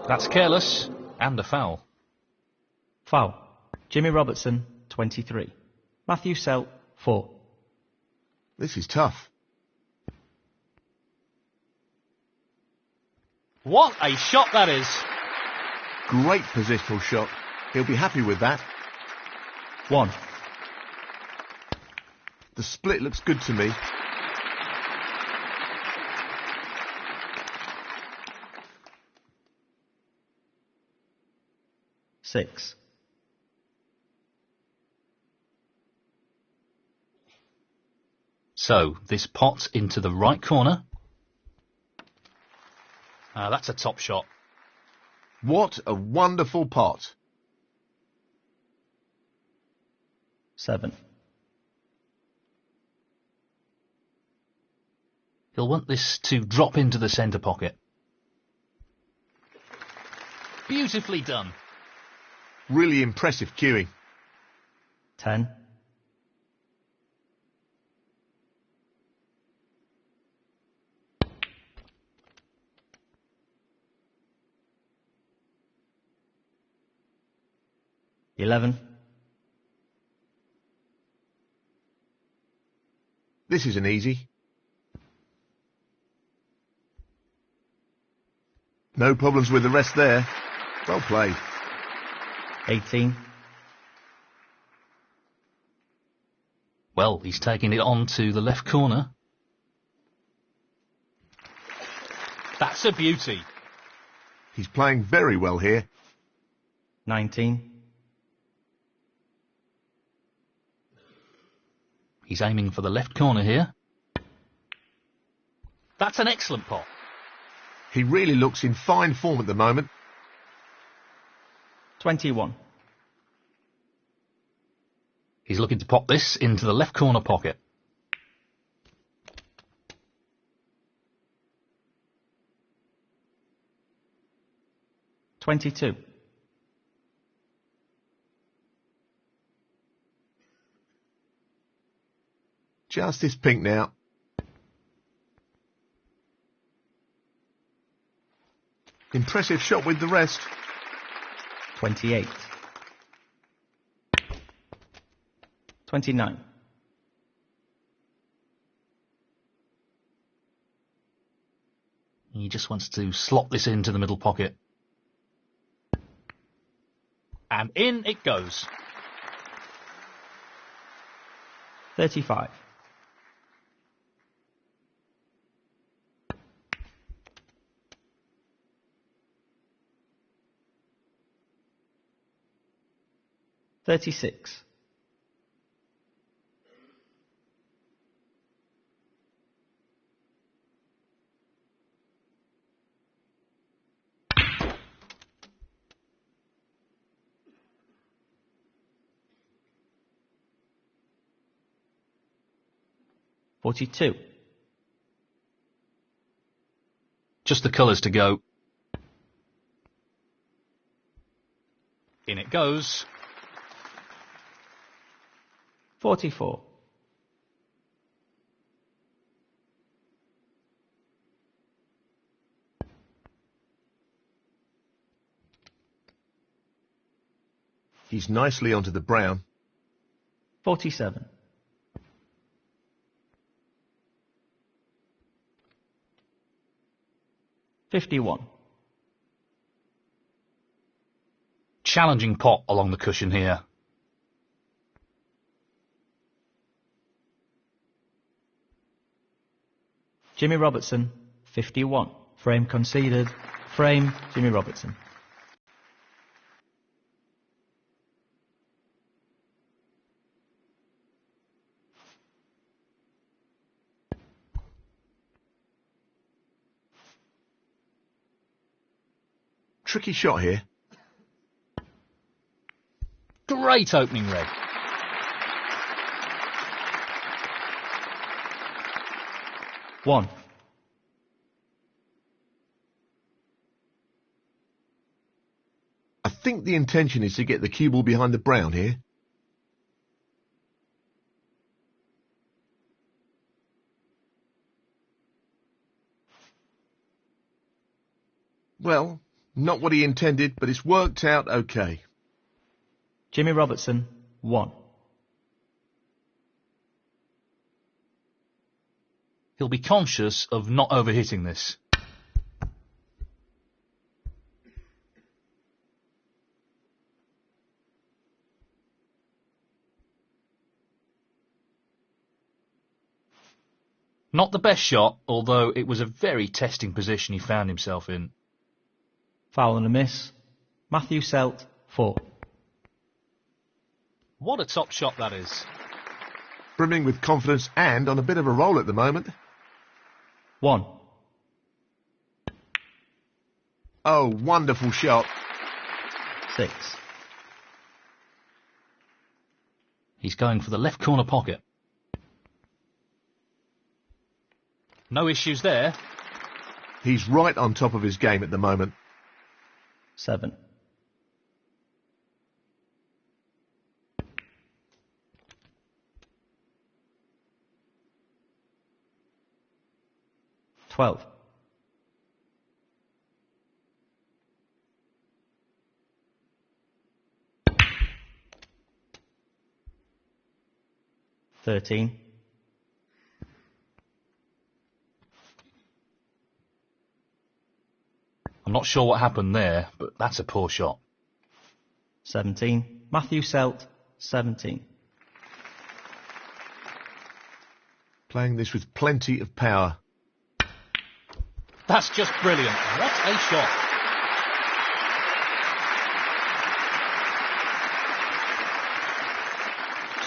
That's careless and a foul. Foul. Jimmy Robertson, 23. Matthew Selt, 4. This is tough. What a shot that is. Great positional shot. He'll be happy with that. 1. The split looks good to me. $6. So, this pot into the right corner. That's a top shot. What a wonderful pot. 7. He'll want this to drop into the centre pocket. Beautifully done. Really impressive cueing. 10. $11. This is an easy. No problems with the rest there. Well played. 18. Well, he's taking it on to the left corner. That's a beauty. He's playing very well here. 19. He's aiming for the left corner here. That's an excellent pot. He really looks in fine form at the moment. 21. He's looking to pop this into the left corner pocket. $22. Just this pink now. Impressive shot with the rest. 28. 29. He just wants to slot this into the middle pocket. And in it goes. 35. $36. $42. Just the colours to go. In it goes. 44. He's nicely onto the brown. 47. $51. challenging pot along the cushion here. Jimmy Robertson, 51. Frame conceded. Frame, Jimmy Robertson. Tricky shot here. Great opening red. One. I think the intention is to get the cue ball behind the brown here. Well, not what he intended, but it's worked out okay. Jimmy Robertson, 1. He'll be conscious of not overhitting this. Not the best shot, although it was a very testing position he found himself in. Foul and a miss. Matthew Selt, 4. What a top shot that is. Brimming with confidence and on a bit of a roll at the moment. 1. Oh, wonderful shot. 6. He's going for the left corner pocket. No issues there. He's right on top of his game at the moment. 7. 12. 13. 'I'm not sure what happened there, but that's a poor shot. 17. Matthew Selt, 17. Playing this with plenty of power. That's just brilliant. What a shot.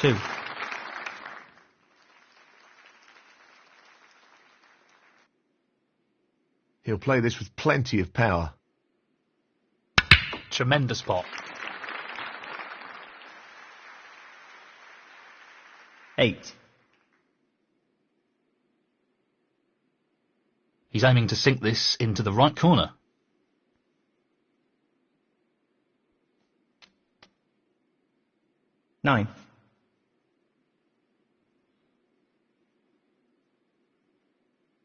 Two. He'll play this with plenty of power. Tremendous pot. 8. He's aiming to sink this into the right corner. Nine.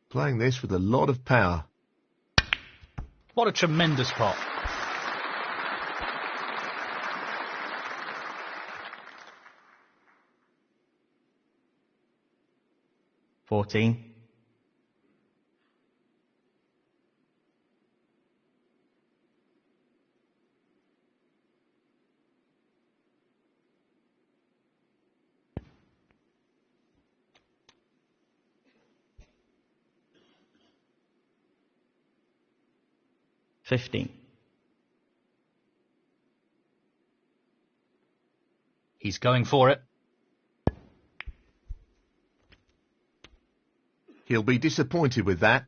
Playing this with a lot of power. What a tremendous pot. $14. 15. He's going for it. He'll be disappointed with that.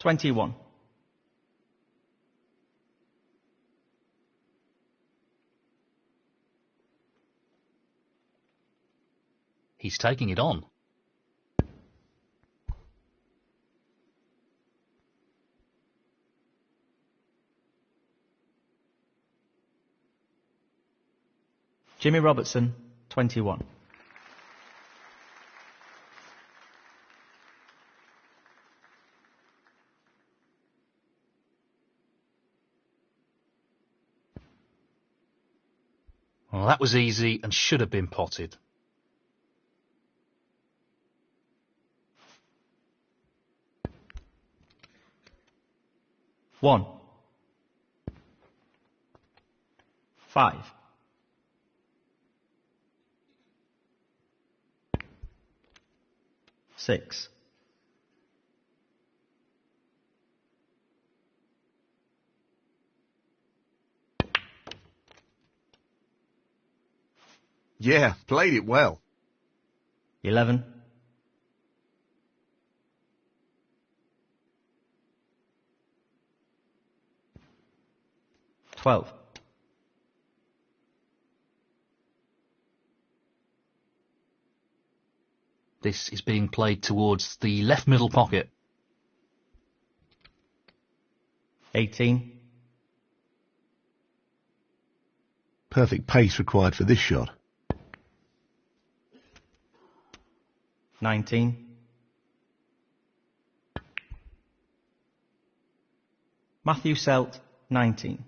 21. He's taking it on. Jimmy Robertson, 21. Well, that was easy and should have been potted. One. 5. Six. Yeah, played it well. 11. 12. This is being played towards the left middle pocket. 18. Perfect pace required for this shot. 19. Matthew Selt, 19.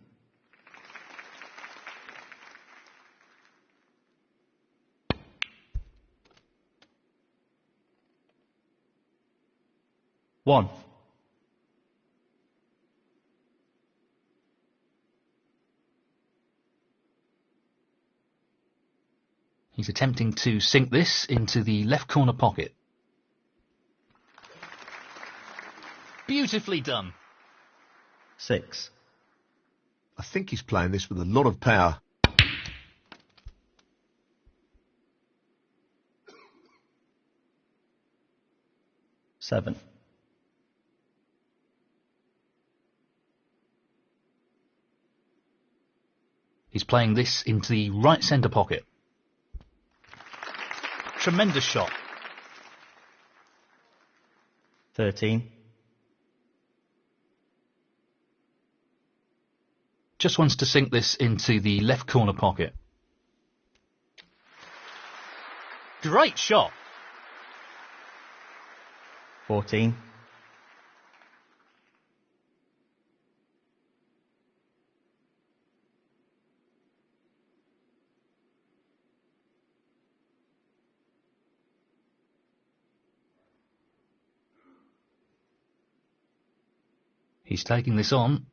One. He's attempting to sink this into the left corner pocket. Beautifully done. 6. I think he's playing this with a lot of power. Seven. He's playing this into the right centre pocket. Tremendous shot. 13. Just wants to sink this into the left corner pocket. Great shot. 14. He's taking this on.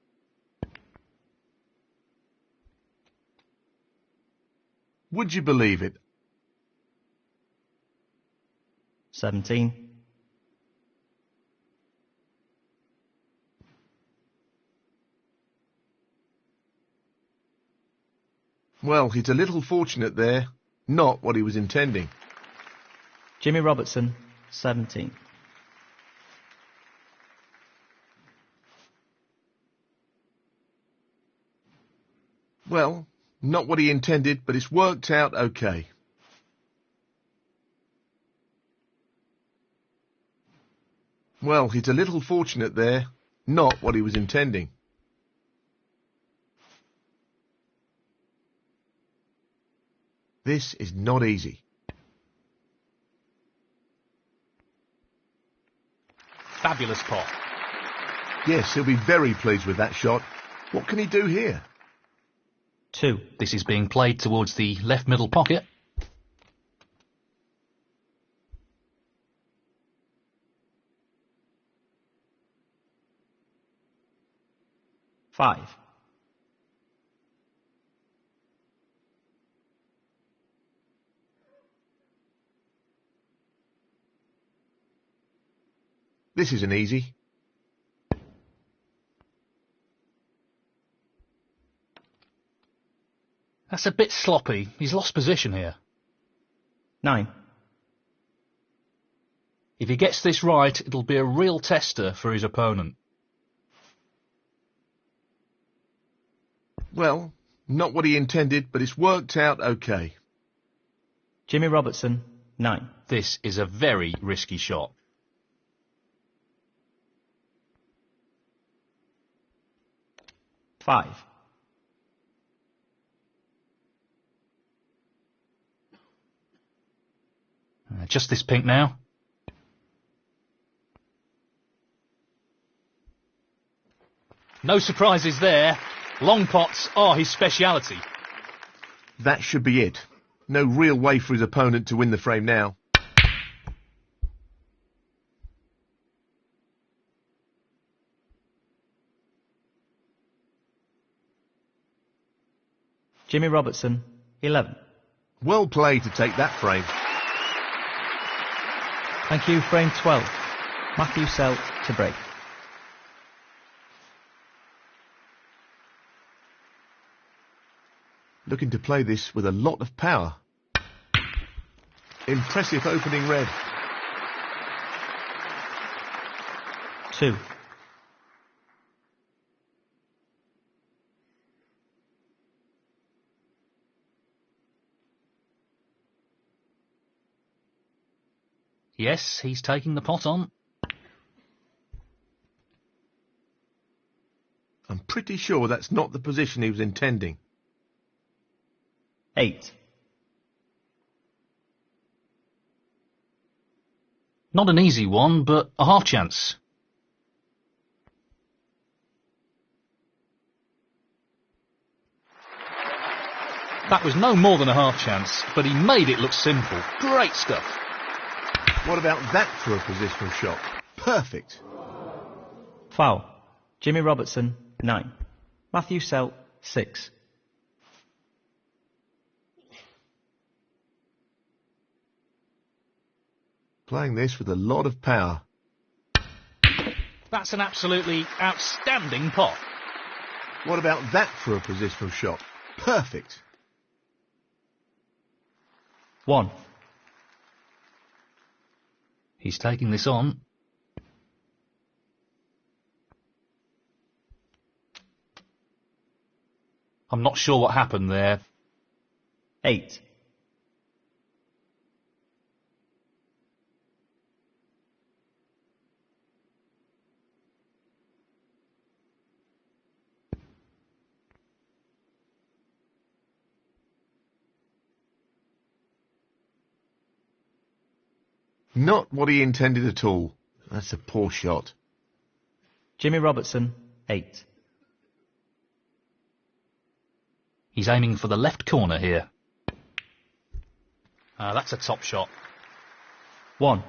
Would you believe it? 17. Well, he's a little fortunate there. Not what he was intending. Jimmy Robertson, 17. Well, not what he intended, but it's worked out okay. Well, he's a little fortunate there. Not what he was intending. This is not easy. Fabulous pot. Yes, he'll be very pleased with that shot. What can he do here? 2. This is being played towards the left middle pocket. Five. This isn't easy. That's a bit sloppy. He's lost position here. 9. If he gets this right, it'll be a real tester for his opponent. Well, not what he intended, but it's worked out okay. Jimmy Robertson, 9. This is a very risky shot. 5. Just this pink now. No surprises there. Long pots are his speciality. That should be it. No real way for his opponent to win the frame now. Jimmy Robertson, 11. Well played to take that frame. Thank you, frame 12. Matthew Selt to break. Looking to play this with a lot of power. Impressive opening red. 2. Yes, he's taking the pot on. I'm pretty sure that's not the position he was intending. 8. Not an easy one, but a half chance. That was no more than a half chance, but he made it look simple. Great stuff. What about that for a positional shot? Perfect. Foul. Jimmy Robertson, 9. Matthew Selt, 6. Playing this with a lot of power. That's an absolutely outstanding pot. What about that for a positional shot? Perfect. 1. He's taking this on. I'm not sure what happened there. 8. Not what he intended at all. That's a poor shot. Jimmy Robertson, 8. He's aiming for the left corner here. That's a top shot. 1.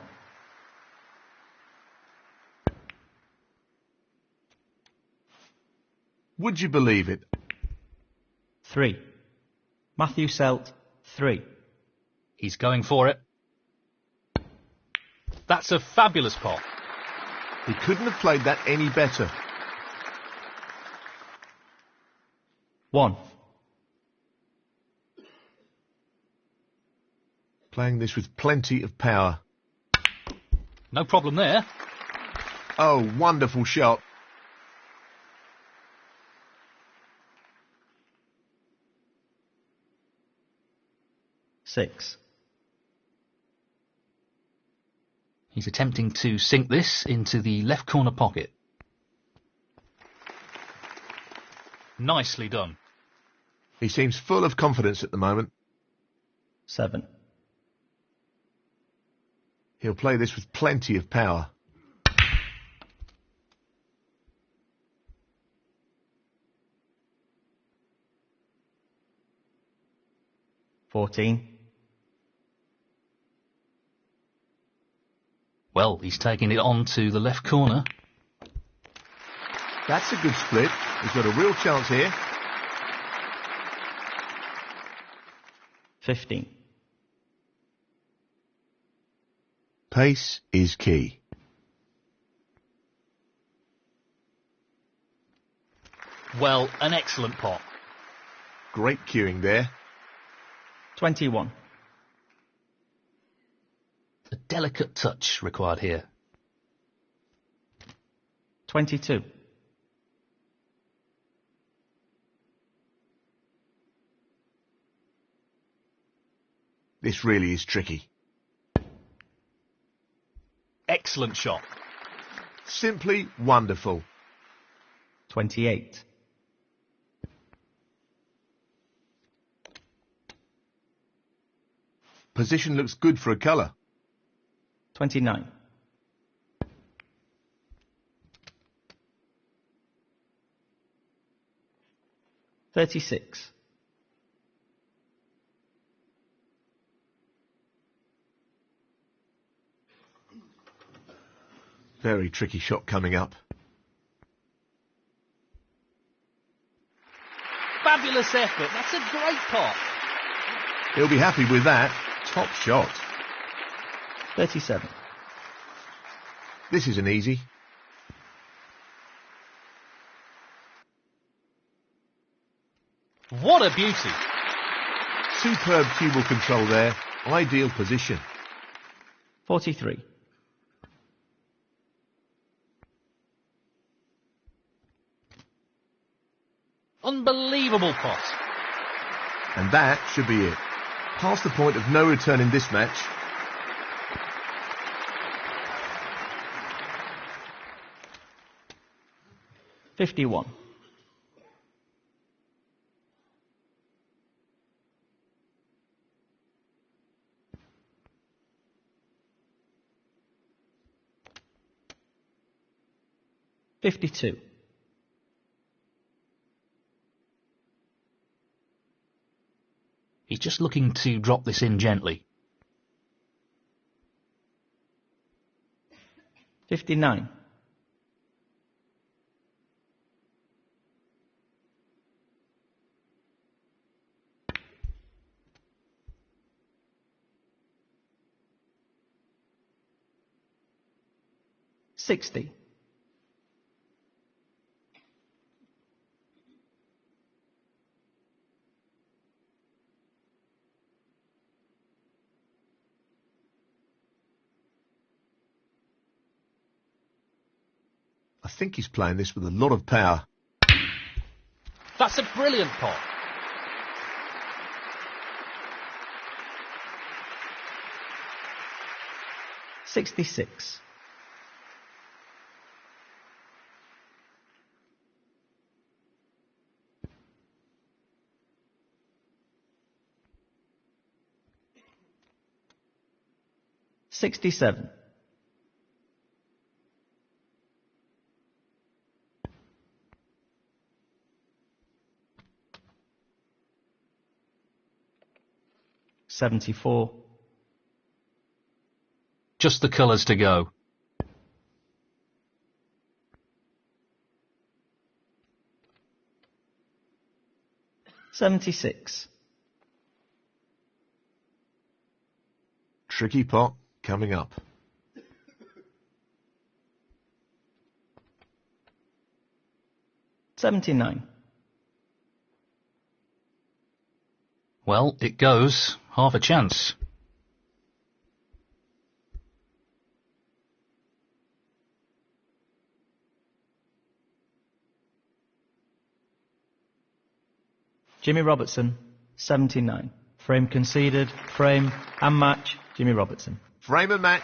Would you believe it? 3. Matthew Selt, 3. He's going for it. That's a fabulous pot. He couldn't have played that any better. 1. Playing this with plenty of power. No problem there. Oh, wonderful shot. Six. He's attempting to sink this into the left corner pocket. Nicely done. He seems full of confidence at the moment. 7. He'll play this with plenty of power. $14. Well, he's taking it on to the left corner. That's a good split. He's got a real chance here. 15. Pace is key. Well, an excellent pot. Great cueing there. 21. A delicate touch required here. 22. This really is tricky. Excellent shot. Simply wonderful. 28. Position looks good for a colour. 29. 36. Very tricky shot coming up. fabulous effort. That's a great pot. He'll be happy with that. Top shot. 37. This isn't easy. What a beauty. Superb cue ball control there. Ideal position. 43. Unbelievable pot. And that should be it. Past the point of no return in this match. $51. $52. He's just looking to drop this in gently. 59. $60. I think he's playing this with a lot of power. That's a brilliant pot. $66. $67. $74. Just the colours to go. $76. Tricky pot coming up. $79. Well, it goes. Half a chance. Jimmy Robertson, 79. Frame conceded, frame and match, Jimmy Robertson. Frame and match.